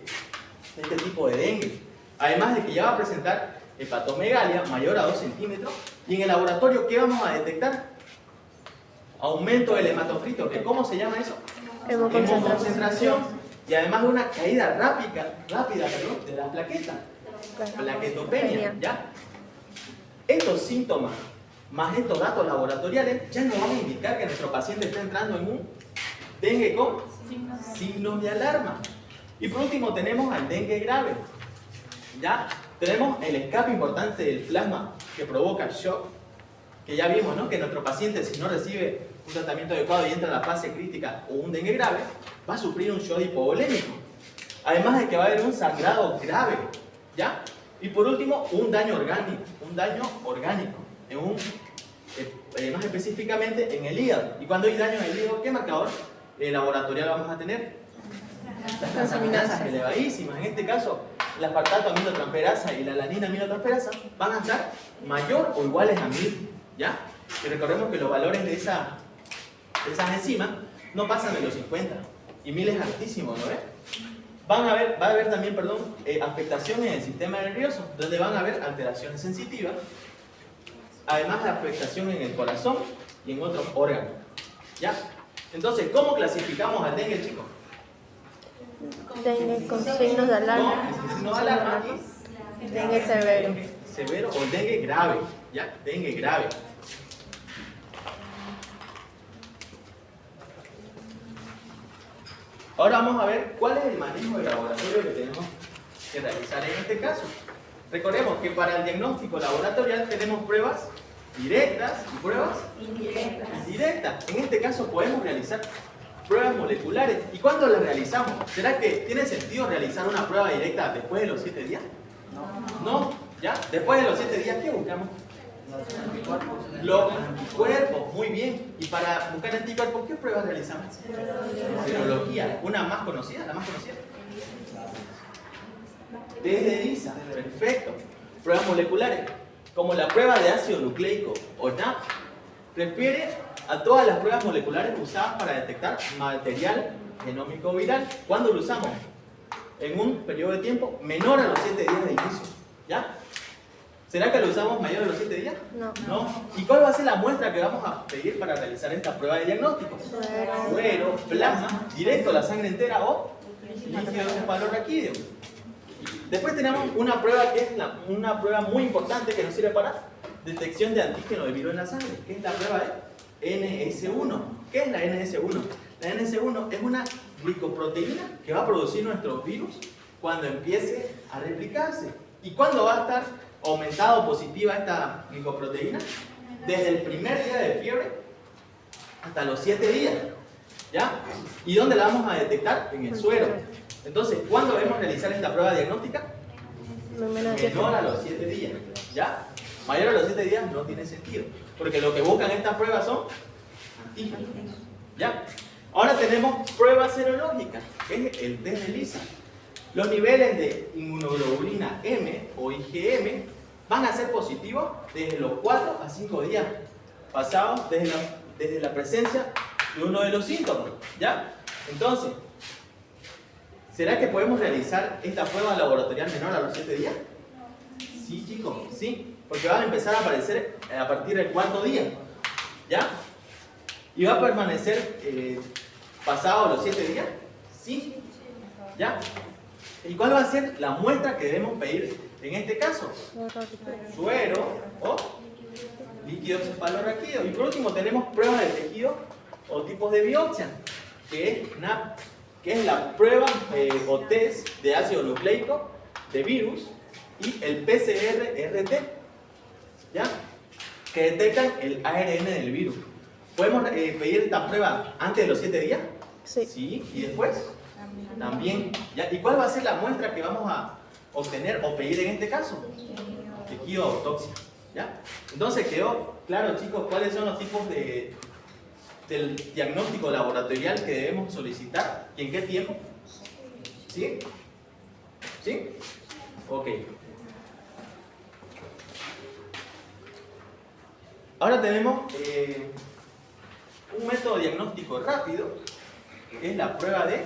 este tipo de dengue. Además de que ya va a presentar hepatomegalia mayor a 2 centímetros. Y en el laboratorio, ¿qué vamos a detectar? Aumento del hematocrito. ¿Cómo se llama eso? Hemoconcentración. Y además de una caída rápida de la plaqueta. Plaquetopenia, ¿ya? Estos síntomas más estos datos laboratoriales ya nos van a indicar que nuestro paciente está entrando en un dengue con signos de alarma. Y por último tenemos al dengue grave. ¿Ya? Tenemos el escape importante del plasma que provoca shock, que ya vimos, ¿no?, que nuestro paciente, si no recibe un tratamiento adecuado y entra a la fase crítica o un dengue grave, va a sufrir un shock hipovolémico. Además de que va a haber un sangrado grave. ¿Ya? Y por último, un daño orgánico, más específicamente en el hígado. Y cuando hay daño en el hígado, ¿qué marcador laboratorial vamos a tener? Las transaminasas elevadísimas. En este caso, la aspartato aminotransferasa y la alanina aminotransferasa van a estar mayor o iguales a 1000. ¿Ya? Y recordemos que los valores de esas enzimas no pasan de los 50. Y 1000 es altísimo, ¿no ves? Va a haber también, afectación en el sistema nervioso, donde van a haber alteraciones sensitivas, además de afectación en el corazón y en otros órganos. ¿Ya? Entonces, ¿cómo clasificamos al dengue, chicos? Dengue con signos de alarma. Con signos de alarma y Dengue severo. dengue severo o dengue grave. ¿Ya? Dengue grave. Ahora vamos a ver cuál es el manejo de laboratorio que tenemos que realizar en este caso. Recordemos que para el diagnóstico laboratorial tenemos pruebas directas y pruebas indirectas. En este caso podemos realizar pruebas moleculares. ¿Y cuándo las realizamos? ¿Será que tiene sentido realizar una prueba directa después de los 7 días? No. ¿Ya? Después de los 7 días, ¿qué buscamos? Los anticuerpos, muy bien. Y para buscar anticuerpos, ¿qué pruebas realizamos? Serología, una más conocida, la más conocida. Test de ELISA, perfecto. Pruebas moleculares, como la prueba de ácido nucleico o NAP, refiere a todas las pruebas moleculares usadas para detectar material genómico viral. ¿Cuándo lo usamos? En un periodo de tiempo menor a los 7 días de inicio. ¿Ya? ¿Será que lo usamos mayor a los 7 días? No. No. ¿Y cuál va a ser la muestra que vamos a pedir para realizar esta prueba de diagnóstico? Suero, plasma, directo a la sangre entera o líquido cefalorraquídeo. Después tenemos una prueba que es una prueba muy importante que nos sirve para detección de antígeno de virus en la sangre, que es la prueba de NS1. ¿Qué es la NS1? La NS1 es una glicoproteína que va a producir nuestros virus cuando empiece a replicarse. ¿Y cuándo va a estar aumentada o positiva esta glicoproteína? Desde el primer día de fiebre hasta los 7 días. ¿Ya? ¿Y dónde la vamos a detectar? En el suero. Entonces, ¿cuándo debemos realizar esta prueba diagnóstica? Menor a los 7 días. ¿Ya? Mayor a los 7 días no tiene sentido, porque lo que buscan estas pruebas son antígenos. ¿Ya? Ahora tenemos pruebas serológicas, que es el test de ELISA. Los niveles de inmunoglobulina M o IgM van a ser positivos desde los 4 a 5 días pasados desde la presencia de uno de los síntomas. ¿Ya? Entonces, ¿será que podemos realizar esta prueba laboratorial menor a los 7 días? Sí, chicos, sí, porque van a empezar a aparecer a partir del 4.º día. ¿Ya? ¿Y va a permanecer pasado los 7 días? Sí. ¿Ya? ¿Y cuál va a ser la muestra que debemos pedir en este caso? Suero o líquido cefalorraquídeo. Y por último tenemos pruebas de tejido o tipos de biopsia, que es la prueba o test de ácido nucleico de virus y el PCR-RT, ¿ya? Que detectan el ARN del virus. ¿Podemos pedir esta prueba antes de los 7 días? Sí. Sí. ¿Y después? También. ¿Ya? ¿Y cuál va a ser la muestra que vamos a obtener o pedir en este caso? Tejido de autopsia. ¿Ya? Entonces quedó claro, chicos, cuáles son los tipos del diagnóstico laboratorial que debemos solicitar y en qué tiempo. ¿Sí? ¿Sí? Ok. Ahora tenemos un método diagnóstico rápido, que es la prueba de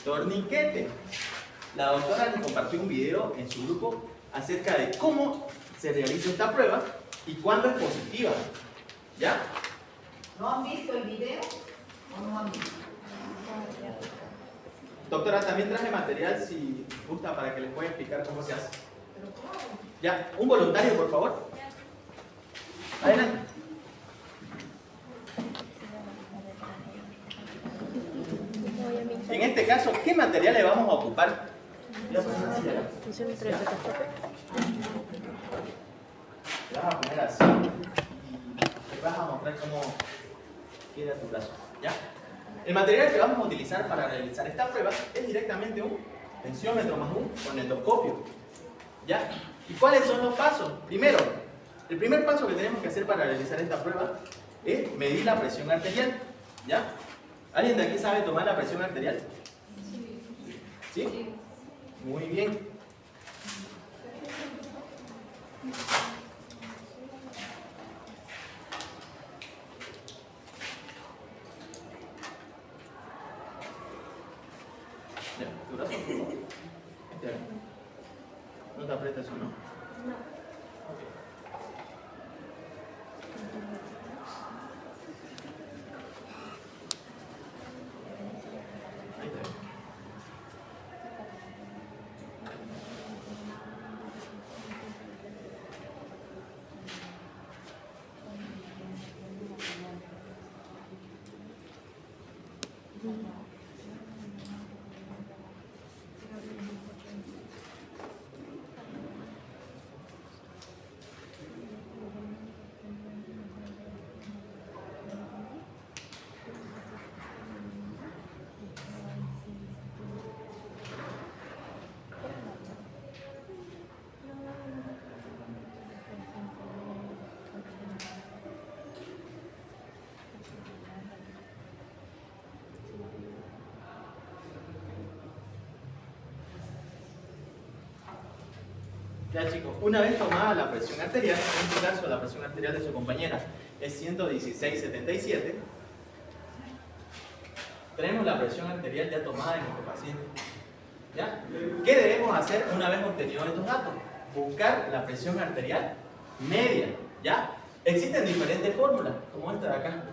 torniquete. La doctora nos compartió un video en su grupo acerca de cómo se realiza esta prueba y cuándo es positiva. ¿Ya? ¿No han visto el video o no han visto? Doctora, también traje material si gusta para que les pueda explicar cómo se hace. Ya, un voluntario, por favor. Adelante. En este caso, ¿qué material le vamos a ocupar? Le vas a poner así y te vas a mostrar cómo queda tu brazo. ¿Ya? El material que vamos a utilizar para realizar esta prueba es directamente un tensiómetro más un fonendoscopio. ¿Ya? ¿Y cuáles son los pasos? Primero, el primer paso que tenemos que hacer para realizar esta prueba es medir la presión arterial. ¿Ya? ¿Alguien de aquí sabe tomar la presión arterial? ¿Sí? Muy bien. Ya, tu brazo, por favor. ¿No te aprietas o no? No. Ok. Ahí está. Ya chicos, una vez tomada la presión arterial, en este caso la presión arterial de su compañera, es 116/77. Tenemos la presión arterial ya tomada en nuestro paciente. ¿Ya? ¿Qué debemos hacer una vez obtenidos estos datos? Buscar la presión arterial media. ¿Ya? Existen diferentes fórmulas, como esta de acá.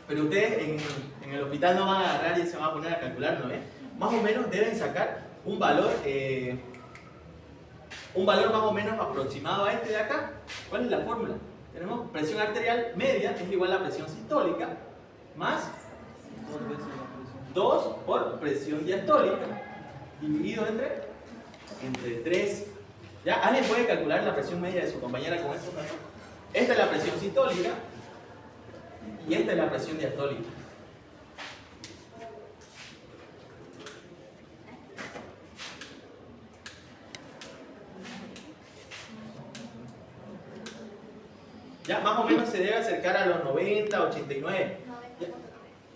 Pero ustedes en el hospital no van a agarrar y se van a poner a calcular, ¿no? Más o menos deben sacar un valor más o menos aproximado a este de acá. ¿Cuál es la fórmula? Tenemos presión arterial media es igual a presión sistólica más 2 por presión diastólica dividido entre 3. ¿Ya? ¿Alguien puede calcular la presión media de su compañera con estos datos? Esta es la presión sistólica y esta es la presión diastólica. Ya más o menos se debe acercar a los 90, 89.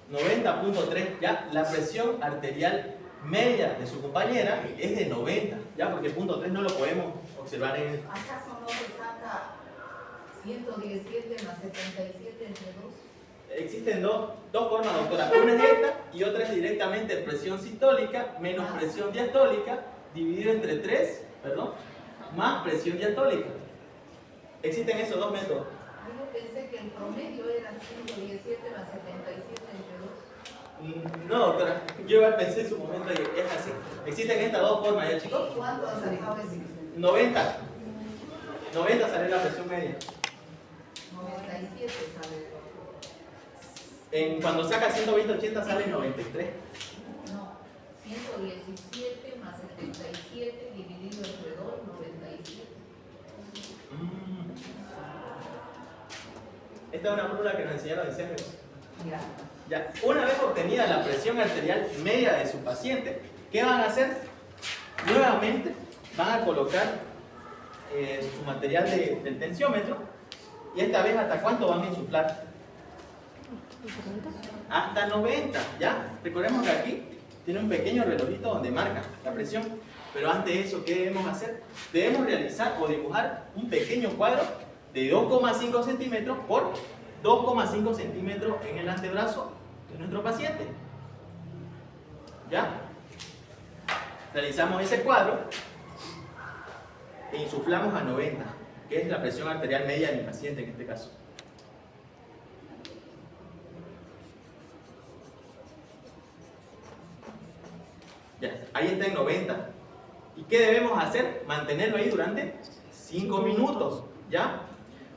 90.3. Ya la presión arterial media de su compañera es de 90. Ya porque el punto 3 no lo podemos observar en el... ¿Acaso no se saca 117 más 77 entre 2? Existen dos formas, doctora. Una es esta y otra es directamente presión sistólica menos presión diastólica dividido entre 3, más presión diastólica. Existen esos dos métodos. Yo pensé que el promedio era 117 más 77 entre 2. No, doctora. Yo igual pensé en su momento y es así. Existen estas dos formas, ¿ya, chicos? ¿Cuánto has sacado ese? 90. 90 sale la presión media. 97 sale. Cuando saca 120/80 sale 93. No, 117 más 77 dividido entre 2, 97. Esta es una fórmula que nos enseñaron en CEMEX. Ya. Ya, una vez obtenida la presión arterial media de su paciente, ¿qué van a hacer? Nuevamente van a colocar su material del tensiómetro y esta vez ¿hasta cuánto van a insuflar? Hasta 90, ¿ya? Recordemos que aquí tiene un pequeño relojito donde marca la presión, pero antes de eso, ¿qué debemos hacer? Debemos realizar o dibujar un pequeño cuadro de 2,5 centímetros por 2,5 centímetros en el antebrazo de nuestro paciente. ¿Ya? Realizamos ese cuadro e insuflamos a 90, que es la presión arterial media de mi paciente en este caso. Ya, ahí está en 90. ¿Y qué debemos hacer? Mantenerlo ahí durante 5 minutos. ¿Ya?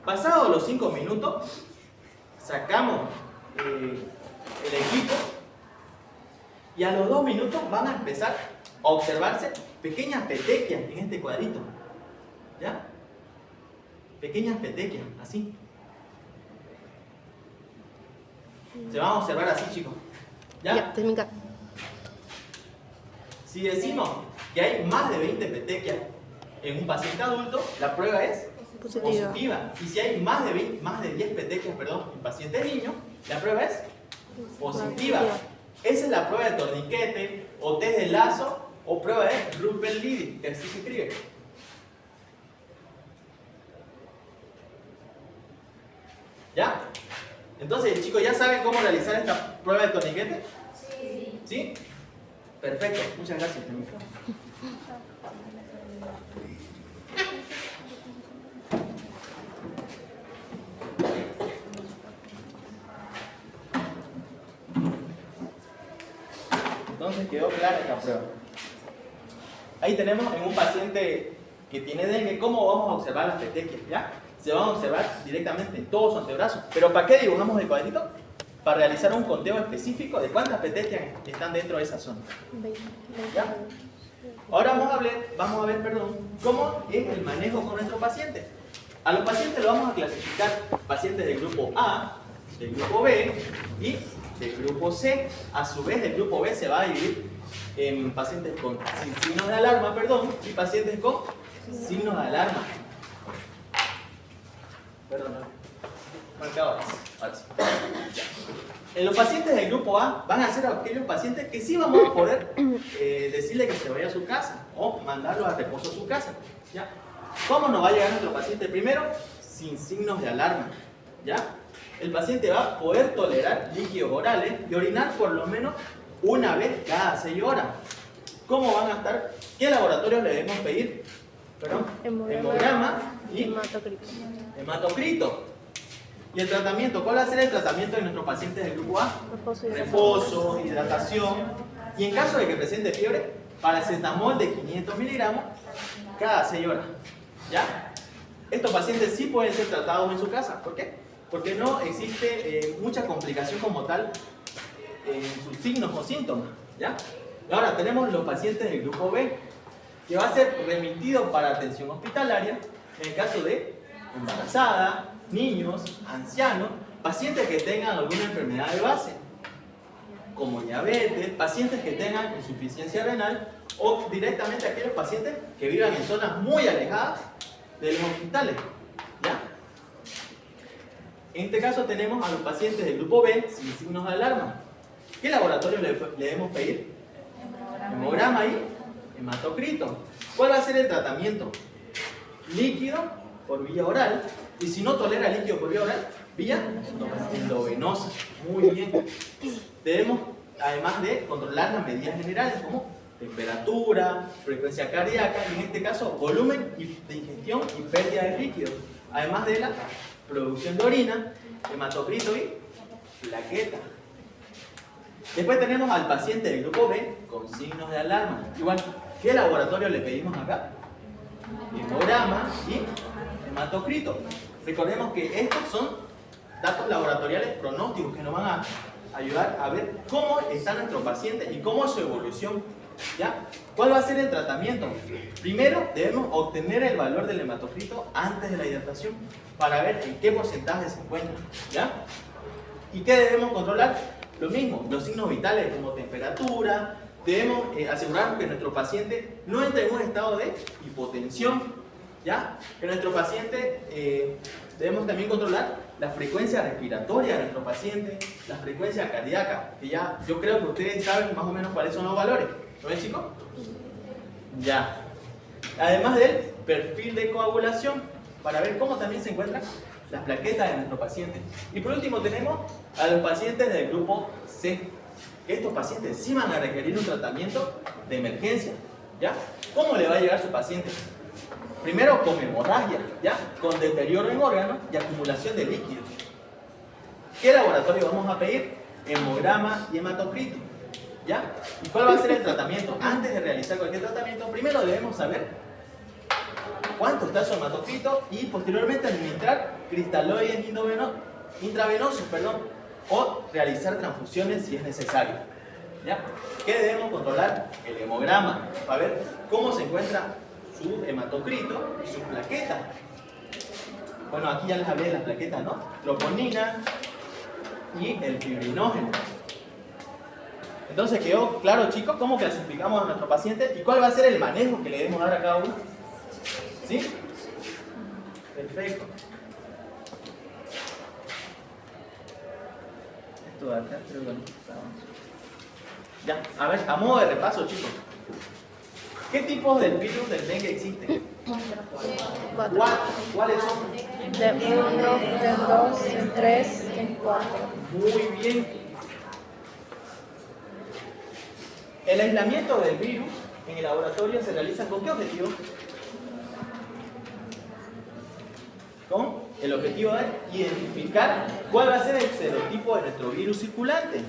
Pasados los 5 minutos, sacamos el equipo y a los 2 minutos van a empezar a observarse pequeñas petequias en este cuadrito. ¿Ya? Pequeñas petequias, así. Se van a observar así, chicos. ¿Ya? técnica. Si decimos que hay más de 20 petequias en un paciente adulto, la prueba es positiva. Y si hay más de 10 petequias, en pacientes niños, la prueba es positiva. Esa es la prueba de torniquete, o test de lazo, o prueba de Ruppel-Levy, que así se escribe. ¿Ya? Entonces, chicos, ¿ya saben cómo realizar esta prueba de torniquete? Sí. ¿Sí? Perfecto, muchas gracias. Entonces quedó clara esta prueba. Ahí tenemos en un paciente que tiene dengue cómo vamos a observar las petequias, ¿ya? Se van a observar directamente en todo su antebrazo. ¿Pero para qué dibujamos el cuadrito? Para realizar un conteo específico de cuántas petequias están dentro de esa zona. ¿Ya? Ahora vamos a ver, cómo es el manejo con nuestro paciente. A los pacientes los vamos a clasificar pacientes del grupo A, del grupo B y del grupo C. A su vez, el grupo B se va a dividir en pacientes con signos de alarma, y pacientes con signos de alarma. Marcadores. Ahora sí. En los pacientes del grupo A van a ser aquellos pacientes que sí vamos a poder decirle que se vaya a su casa o mandarlo a reposo a su casa. ¿Ya? ¿Cómo nos va a llegar nuestro paciente? Primero, sin signos de alarma, ¿ya? El paciente va a poder tolerar líquidos orales y orinar por lo menos una vez cada 6 horas. ¿Cómo van a estar? ¿Qué laboratorios le debemos pedir? Perdón, hemograma y hematocrito. ¿Y el tratamiento? ¿Cuál va a ser el tratamiento de nuestros pacientes del grupo A? Reposo, hidratación. Y en caso de que presente fiebre, paracetamol de 500 miligramos cada 6 horas. ¿Ya? Estos pacientes sí pueden ser tratados en su casa. ¿Por qué? Porque no existe mucha complicación como tal en sus signos o síntomas. ¿Ya? Ahora tenemos los pacientes del grupo B, que va a ser remitido para atención hospitalaria en el caso de embarazada, niños, ancianos, pacientes que tengan alguna enfermedad de base, como diabetes, pacientes que tengan insuficiencia renal o directamente aquellos pacientes que vivan en zonas muy alejadas de los hospitales. ¿Ya? En este caso tenemos a los pacientes del grupo B sin signos de alarma. ¿Qué laboratorio le debemos pedir? Hemograma y hematocrito. ¿Cuál va a ser el tratamiento? Líquido por vía oral, y si no tolera líquido por vía oral, vía endovenosa. Muy bien. Debemos, además de controlar las medidas generales como temperatura, frecuencia cardíaca, y en este caso volumen de ingestión y pérdida de líquido, además de la producción de orina, hematocrito y plaqueta. Después tenemos al paciente del grupo B con signos de alarma. Igual, ¿qué laboratorio le pedimos acá? Hemograma y hematocrito. Recordemos que estos son datos laboratoriales pronósticos que nos van a ayudar a ver cómo está nuestro paciente y cómo es su evolución. ¿Ya? ¿Cuál va a ser el tratamiento? Primero debemos obtener el valor del hematocrito antes de la hidratación para ver en qué porcentaje se encuentra. ¿Ya? ¿Y qué debemos controlar? Lo mismo, los signos vitales como temperatura. Debemos asegurarnos que nuestro paciente no entre en un estado de hipotensión. ¿Ya? Que nuestro paciente, debemos también controlar la frecuencia respiratoria de nuestro paciente, la frecuencia cardíaca, que ya yo creo que ustedes saben más o menos cuáles son los valores. ¿Lo ven, chicos? Ya. Además del perfil de coagulación, para ver cómo también se encuentran las plaquetas de nuestro paciente. Y por último tenemos a los pacientes del grupo C. Estos pacientes sí van a requerir un tratamiento de emergencia. ¿Ya? ¿Cómo le va a llegar a su paciente? Primero con hemorragia, ¿ya? Con deterioro en órganos y acumulación de líquidos. ¿Qué laboratorio vamos a pedir? Hemograma y hematocrito. ¿Ya? ¿Y cuál va a ser el tratamiento? Antes de realizar cualquier tratamiento, primero debemos saber cuánto está su hematocrito y posteriormente administrar cristaloides intravenosos, o realizar transfusiones si es necesario. ¿Ya? ¿Qué debemos controlar? El hemograma, para ver cómo se encuentra su hematocrito y sus plaquetas. Bueno, aquí ya les hablé de las plaquetas, ¿no? Troponina y el fibrinógeno. Entonces, ¿quedó claro, chicos, cómo clasificamos a nuestro paciente y cuál va a ser el manejo que le debemos dar a cada uno? ¿Sí? Perfecto. Esto de acá, creo que no. Ya, a ver, a modo de repaso, chicos. ¿Qué tipos del virus del dengue existen? 4. ¿Cuáles son? De 1, de 2, de 3, de 4. Muy bien. El aislamiento del virus en el laboratorio se realiza ¿con qué objetivo? Con el objetivo de identificar cuál va a ser el serotipo de nuestro virus circulante.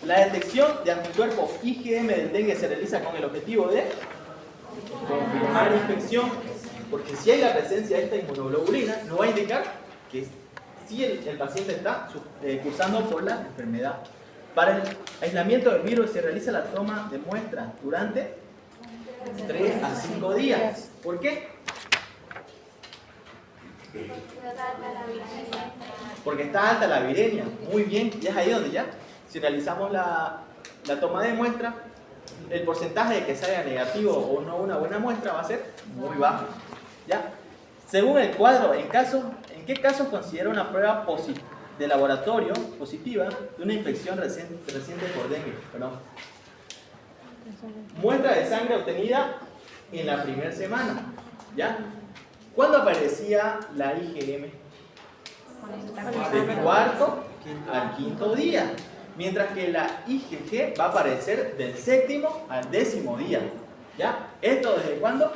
La detección de anticuerpos IgM del dengue se realiza con el objetivo de confirmar la infección, porque si hay la presencia de esta inmunoglobulina, nos va a indicar que si el paciente está cursando por la enfermedad. Para el aislamiento del virus se realiza la toma de muestras durante 3 a 5 días. ¿Por qué? Porque está alta la viremia. Muy bien, y es ahí donde ya, si realizamos la toma de muestra, el porcentaje de que salga negativo o no una buena muestra va a ser muy bajo. ¿Ya? Según el cuadro, ¿en qué casos considera una prueba de laboratorio positiva de una infección reciente por dengue? Perdón. Muestra de sangre obtenida en la primera semana. ¿Ya? ¿Cuándo aparecía la IgM? Del cuarto al quinto día. Mientras que la IgG va a aparecer del séptimo al 10º día. ¿Ya? ¿Esto desde cuándo?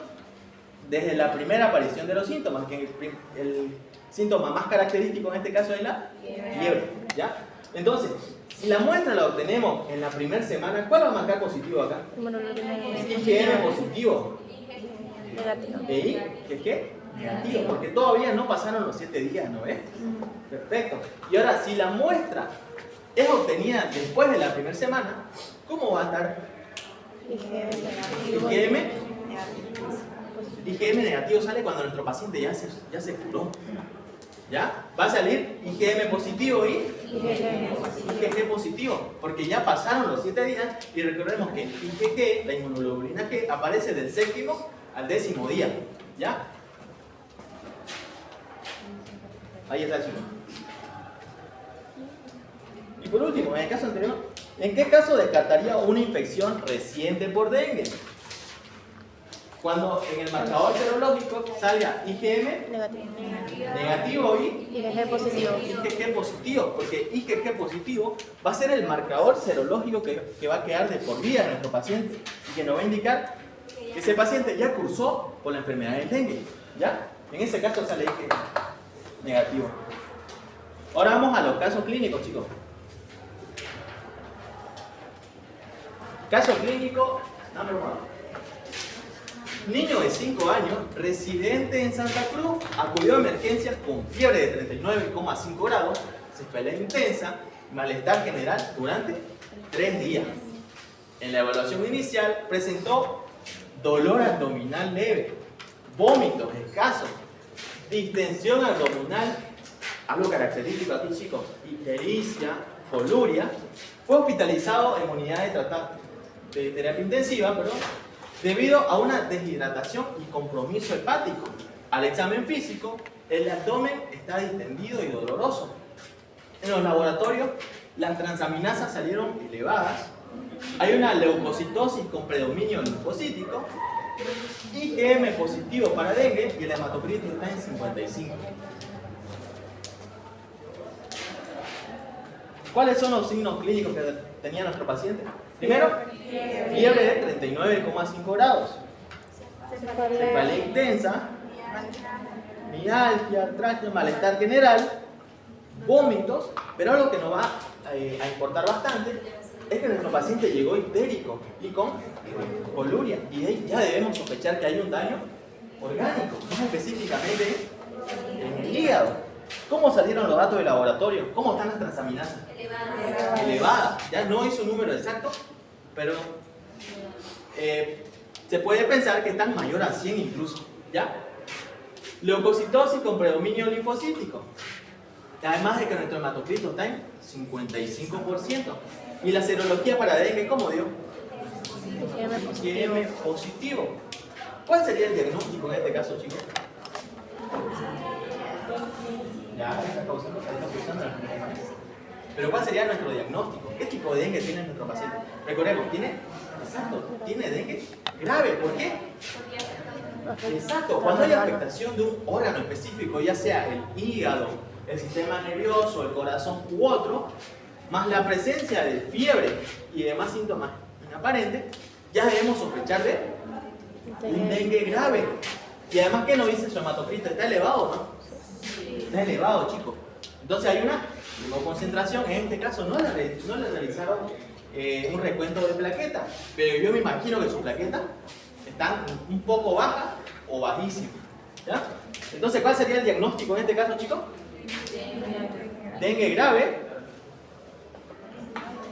Desde la primera aparición de los síntomas, que el síntoma más característico en este caso es la fiebre. ¿Ya? Entonces, si la muestra la obtenemos en la primera semana, ¿cuál va a marcar positivo acá? IgM positivo. Negativo. ¿E IgG negativo? Porque todavía no pasaron los 7 días, ¿no ves? Perfecto. Y ahora, si la muestra es obtenida después de la primera semana, ¿cómo va a estar? IgM negativo sale cuando nuestro paciente ya se curó. ¿Ya? Va a salir IgM positivo y IgG positivo, porque ya pasaron los 7 días y recordemos que IgG, la inmunoglobulina G, aparece del séptimo al 10º día. ¿Ya? Ahí está el chico. Y por último, en el caso anterior, ¿en qué caso descartaría una infección reciente por dengue? Cuando en el marcador serológico salga IgM negativo y IgG positivo. IgG positivo, porque IgG positivo va a ser el marcador serológico que va a quedar de por vida en nuestro paciente y que nos va a indicar que ese paciente ya cursó por la enfermedad del dengue. ¿Ya? En ese caso sale IgG negativo. Ahora vamos a los casos clínicos, chicos. Caso clínico number 1. Niño de 5 años, residente en Santa Cruz, acudió a emergencias con fiebre de 39,5 grados, cefalea intensa, malestar general durante 3 días. En la evaluación inicial presentó dolor abdominal leve, vómitos escasos, distensión abdominal, algo característico aquí, chicos, ictericia, coluria. Fue hospitalizado en unidad de terapia intensiva, debido a una deshidratación y compromiso hepático. Al examen físico, el abdomen está distendido y doloroso. En los laboratorios, las transaminasas salieron elevadas. Hay una leucocitosis con predominio linfocítico, IgM positivo para dengue y el hematocrito está en 55. ¿Cuáles son los signos clínicos que tenía nuestro paciente? Primero, fiebre de 39,5 grados, cefalea intensa, mialgia, artralgia, malestar general, vómitos, pero algo que nos va a importar bastante es que nuestro paciente llegó ictérico y con coluria, y de ahí ya debemos sospechar que hay un daño orgánico, más específicamente en el hígado. ¿Cómo salieron los datos de laboratorio? ¿Cómo están las transaminasas? Elevadas. Ya no hizo un número exacto, pero se puede pensar que están mayor a 100 incluso. ¿Ya? Leucocitosis con predominio linfocítico. Además de que nuestro hematocrito está en 55%. Y la serología para dengue, ¿cómo dio? IgM positivo. ¿Cuál sería el diagnóstico en este caso, chicos? Ya, está causando la enfermedad. Pero ¿cuál sería nuestro diagnóstico? ¿Qué tipo de dengue tiene nuestro paciente? Recordemos, tiene dengue grave. ¿Por qué? Exacto, cuando hay afectación de un órgano específico, ya sea el hígado, el sistema nervioso, el corazón u otro, más la presencia de fiebre y demás síntomas inaparentes, ya debemos sospechar de un dengue grave. Y además, ¿qué nos dice su hematocrito? ¿Está elevado, no? Está elevado, chicos. Entonces hay una concentración. En este caso no le realizaron un recuento de plaquetas, pero yo me imagino que sus plaquetas están un poco bajas o bajísimas. ¿Ya? Entonces, ¿cuál sería el diagnóstico en este caso, chicos? Dengue grave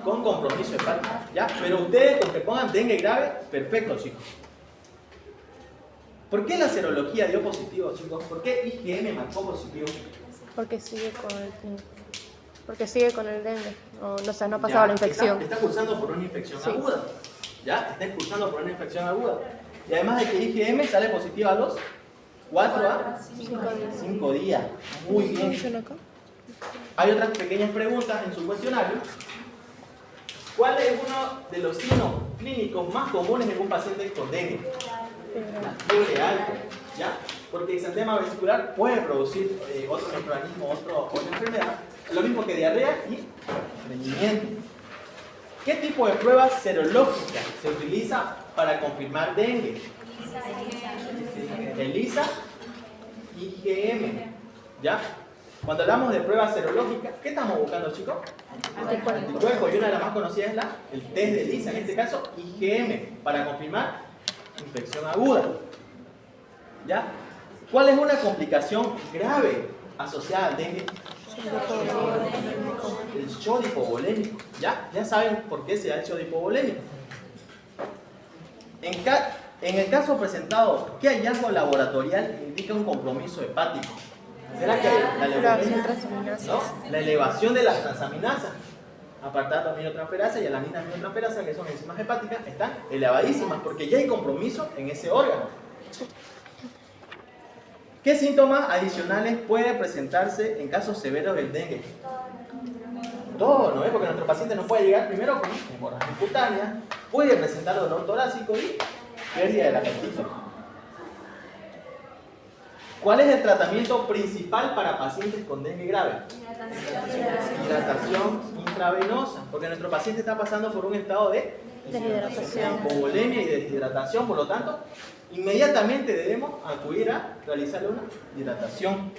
con compromiso hepático. ¿Ya? Pero ustedes con que pongan dengue grave, perfecto, chicos. ¿Por qué la serología dio positivo, chicos? ¿Por qué IgM marcó positivo? Porque sigue con el dengue. O sea, no ha pasado la infección. Está cursando por una infección Sí. aguda. ¿Ya? Está cursando por una infección aguda. Y además de que IgM sale positivo a los 4 a 5 días. Muy bien. Hay otras pequeñas preguntas en su cuestionario. ¿Cuál es uno de los signos clínicos más comunes en un paciente con dengue? La fiebre alta. ¿Ya? porque exantema vesicular puede producir otro microorganismo, otra enfermedad, lo mismo que diarrea y estreñimiento. ¿Qué tipo de prueba serológica se utiliza para confirmar dengue? ELISA y IgM. ¿Ya? Cuando hablamos de pruebas serológicas, ¿qué estamos buscando, chicos? Anticuerpos. Y una de las más conocidas es el test de ELISA, en este caso IgM, para confirmar infección aguda. ¿Ya? ¿Cuál es una complicación grave asociada al dengue? El shock hipovolémico. ¿Ya saben por qué se da el shock hipovolémico. En el caso presentado, ¿qué hallazgo laboratorial indica un compromiso hepático? ¿Será que la leucopenia? ¿No? La elevación de las transaminasas, apartado aminotransferasa y alanina aminotransferasa, que son enzimas hepáticas, están elevadísimas porque ya hay compromiso en ese órgano. ¿Qué síntomas adicionales puede presentarse en casos severos del dengue? Todo, ¿no? Porque nuestro paciente no puede llegar primero con hemorragia cutánea, puede presentar dolor torácico y pérdida del apetito. ¿Cuál es el tratamiento principal para pacientes con dengue grave? Hidratación intravenosa, porque nuestro paciente está pasando por un estado de hipovolemia y deshidratación, por lo tanto, inmediatamente debemos acudir a realizarle una hidratación.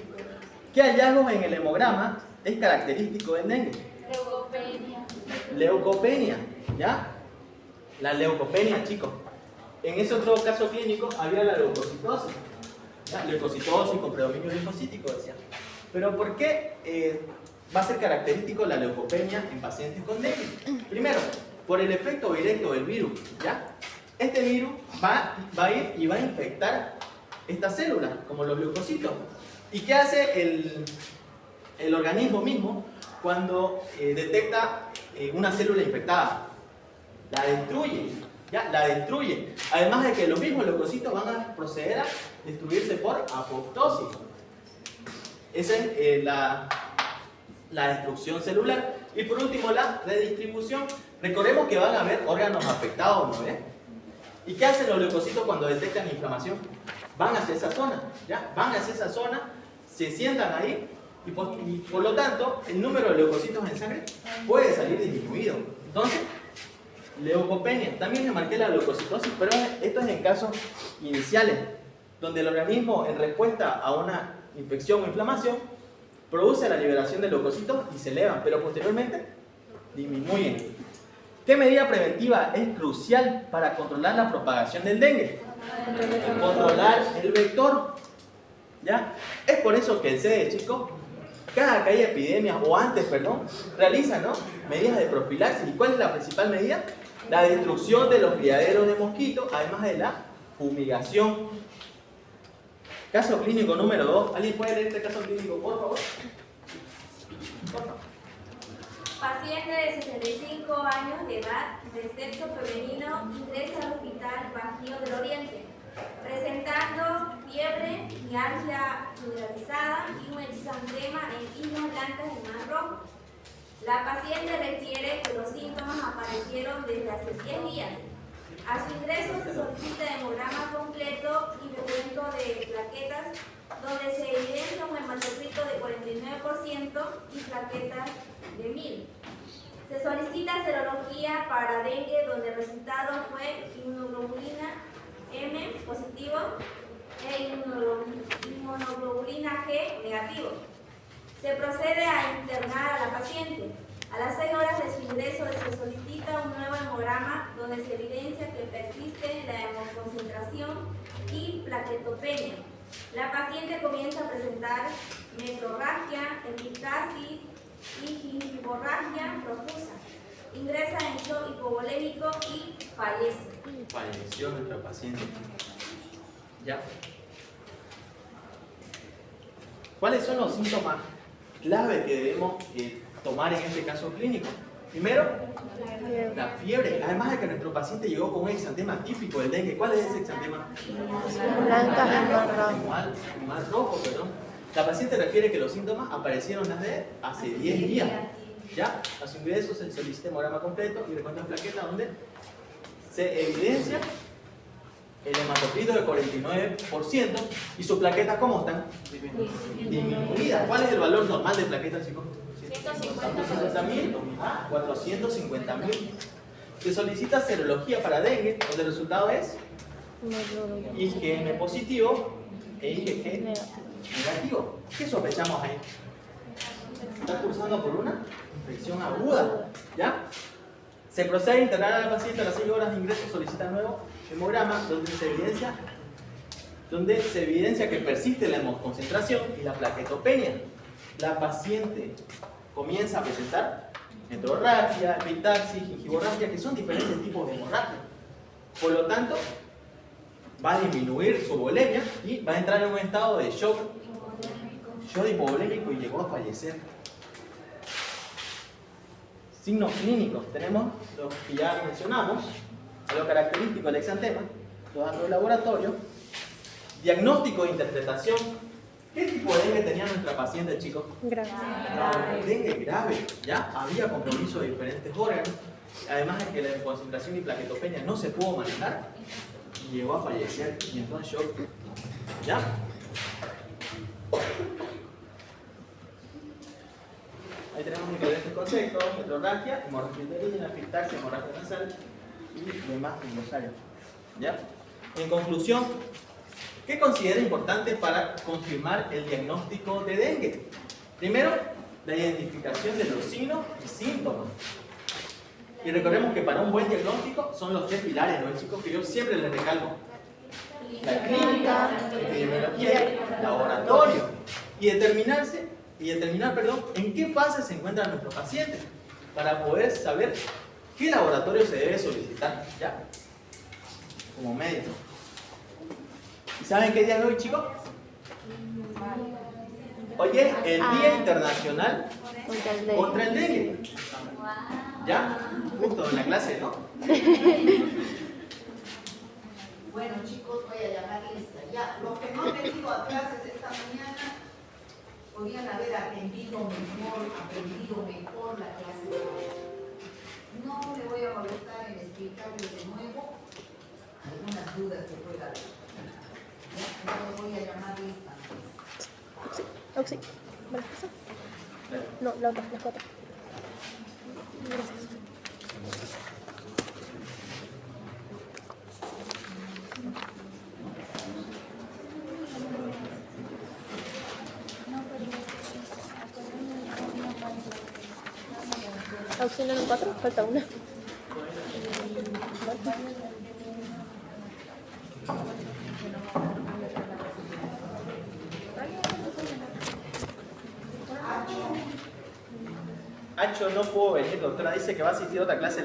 ¿Qué hallazgos en el hemograma es característico del dengue? Leucopenia, ¿ya? La leucopenia, chicos. En ese otro caso clínico había la leucocitosis. ¿Ya? Leucocitosis con predominio linfocítico, decía. Pero ¿por qué va a ser característico la leucopenia en pacientes con dengue? Primero, por el efecto directo del virus, ¿ya? Este virus va a ir y va a infectar estas células, como los leucocitos. ¿Y qué hace el organismo mismo cuando detecta una célula infectada? La destruye, ¿ya? La destruye. Además de que los mismos leucocitos van a proceder a destruirse por apoptosis. Esa es la destrucción celular. Y por último, la redistribución. Recordemos que van a haber órganos afectados, ¿no? ¿Y qué hacen los leucocitos cuando detectan inflamación? Van hacia esa zona, ¿ya? Van hacia esa zona, se sientan ahí y por lo tanto el número de leucocitos en sangre puede salir disminuido. Entonces, leucopenia. También les marqué la leucocitosis, pero esto es en casos iniciales, donde el organismo en respuesta a una infección o inflamación produce la liberación de leucocitos y se elevan, pero posteriormente disminuyen. ¿Qué medida preventiva es crucial para controlar la propagación del dengue? Controlar el vector. ¿Ya? Es por eso que el CDE, chicos, cada que hay epidemias, o antes, perdón, realiza, ¿no?, medidas de profilaxis. ¿Y cuál es la principal medida? La destrucción de los criaderos de mosquitos, además de la fumigación. Caso clínico número 2. ¿Alguien puede leer este caso clínico, por favor? Por favor. Paciente de 65 años de edad, de sexo femenino, ingresa al hospital Bajío del Oriente, presentando fiebre, mialgia generalizada y un exantema en islas blancas y mar rojo. La paciente refiere que los síntomas aparecieron desde hace 10 días. A su ingreso se solicita hemograma completo y recuento de plaquetas, donde se evidencia un hematocrito de 49% y plaquetas de 1000. Se solicita serología para dengue, donde el resultado fue inmunoglobulina M positivo e inmunoglobulina G negativo. Se procede a internar a la paciente. A las 6 horas de su ingreso se solicita un nuevo hemograma donde se evidencia que persiste la hemoconcentración y plaquetopenia. La paciente comienza a presentar metrorragia, epistasis y gingivorragia profusa. Ingresa en shock hipovolémico y fallece. Falleció nuestro paciente. ¿Ya? ¿Cuáles son los síntomas clave que debemos tomar en este caso clínico? Primero, la fiebre. Además de que nuestro paciente llegó con un exantema típico del dengue. ¿Cuál es ese exantema? Blancas y mar rojo. Mar rojo, perdón. La paciente refiere que los síntomas aparecieron desde hace 10 días. ¿Ya? A su ingreso se solicita hemograma completo y recuento de plaqueta donde se evidencia el hematocrito de 49% y sus plaquetas, ¿cómo están? Disminuidas. ¿Cuál es el valor normal de plaquetas, chicos? 150.000 a 450.000. Se solicita serología para dengue, donde el resultado es IgM positivo e IgG negativo. ¿Qué sospechamos ahí? Está cursando por una infección aguda, ¿ya? Se procede a internar al paciente a las 6 horas de ingreso, solicita nuevo hemograma donde se evidencia que persiste la hemosconcentración y la plaquetopenia. La paciente comienza a presentar metrorragia, epistaxis, gingivorragia, que son diferentes tipos de hemorragia. Por lo tanto, va a disminuir su volemia y va a entrar en un estado de shock hipovolémico y llegó a fallecer. Signos clínicos, tenemos los que ya mencionamos, lo característico del exantema, los datos de laboratorio, diagnóstico e interpretación. ¿Qué tipo de dengue tenía nuestra paciente, chicos? Grave. Dengue grave, ya había compromiso de diferentes órganos, además de que la concentración y plaquetopenia no se pudo manejar y llegó a fallecer y entró en shock, ¿ya? Ahí tenemos diferentes conceptos: metrorragia, hemorragia uterina, epistaxia, hemorragia nasal y demás glosarios, ¿ya? En conclusión, ¿qué considera importante para confirmar el diagnóstico de dengue? Primero, la identificación de los signos y síntomas. Y recordemos que para un buen diagnóstico son los 3 pilares, ¿no, chicos? Que yo siempre les recalco: la clínica, epidemiología y laboratorio. Y determinar, en qué fase se encuentra nuestro paciente para poder saber qué laboratorio se debe solicitar, ¿ya? Como médico. ¿Y saben qué día es hoy, chicos? Hoy es el Día Internacional contra el Dengue. ¿Ya? Justo en la clase, ¿no? Bueno, chicos, voy a llamar lista. Ya, los que no han venido a clases esta mañana podrían haber aprendido mejor la clase de hoy. No le voy a molestar en explicarles de nuevo algunas dudas que pueda haber. Ya, entonces voy a llamar lista. Oxi. ¿Me las paso? No, la otra, las 4. Gracias. Auxilio en 4, falta una. Hacho no pudo venir, doctora, dice que va a asistir a otra clase.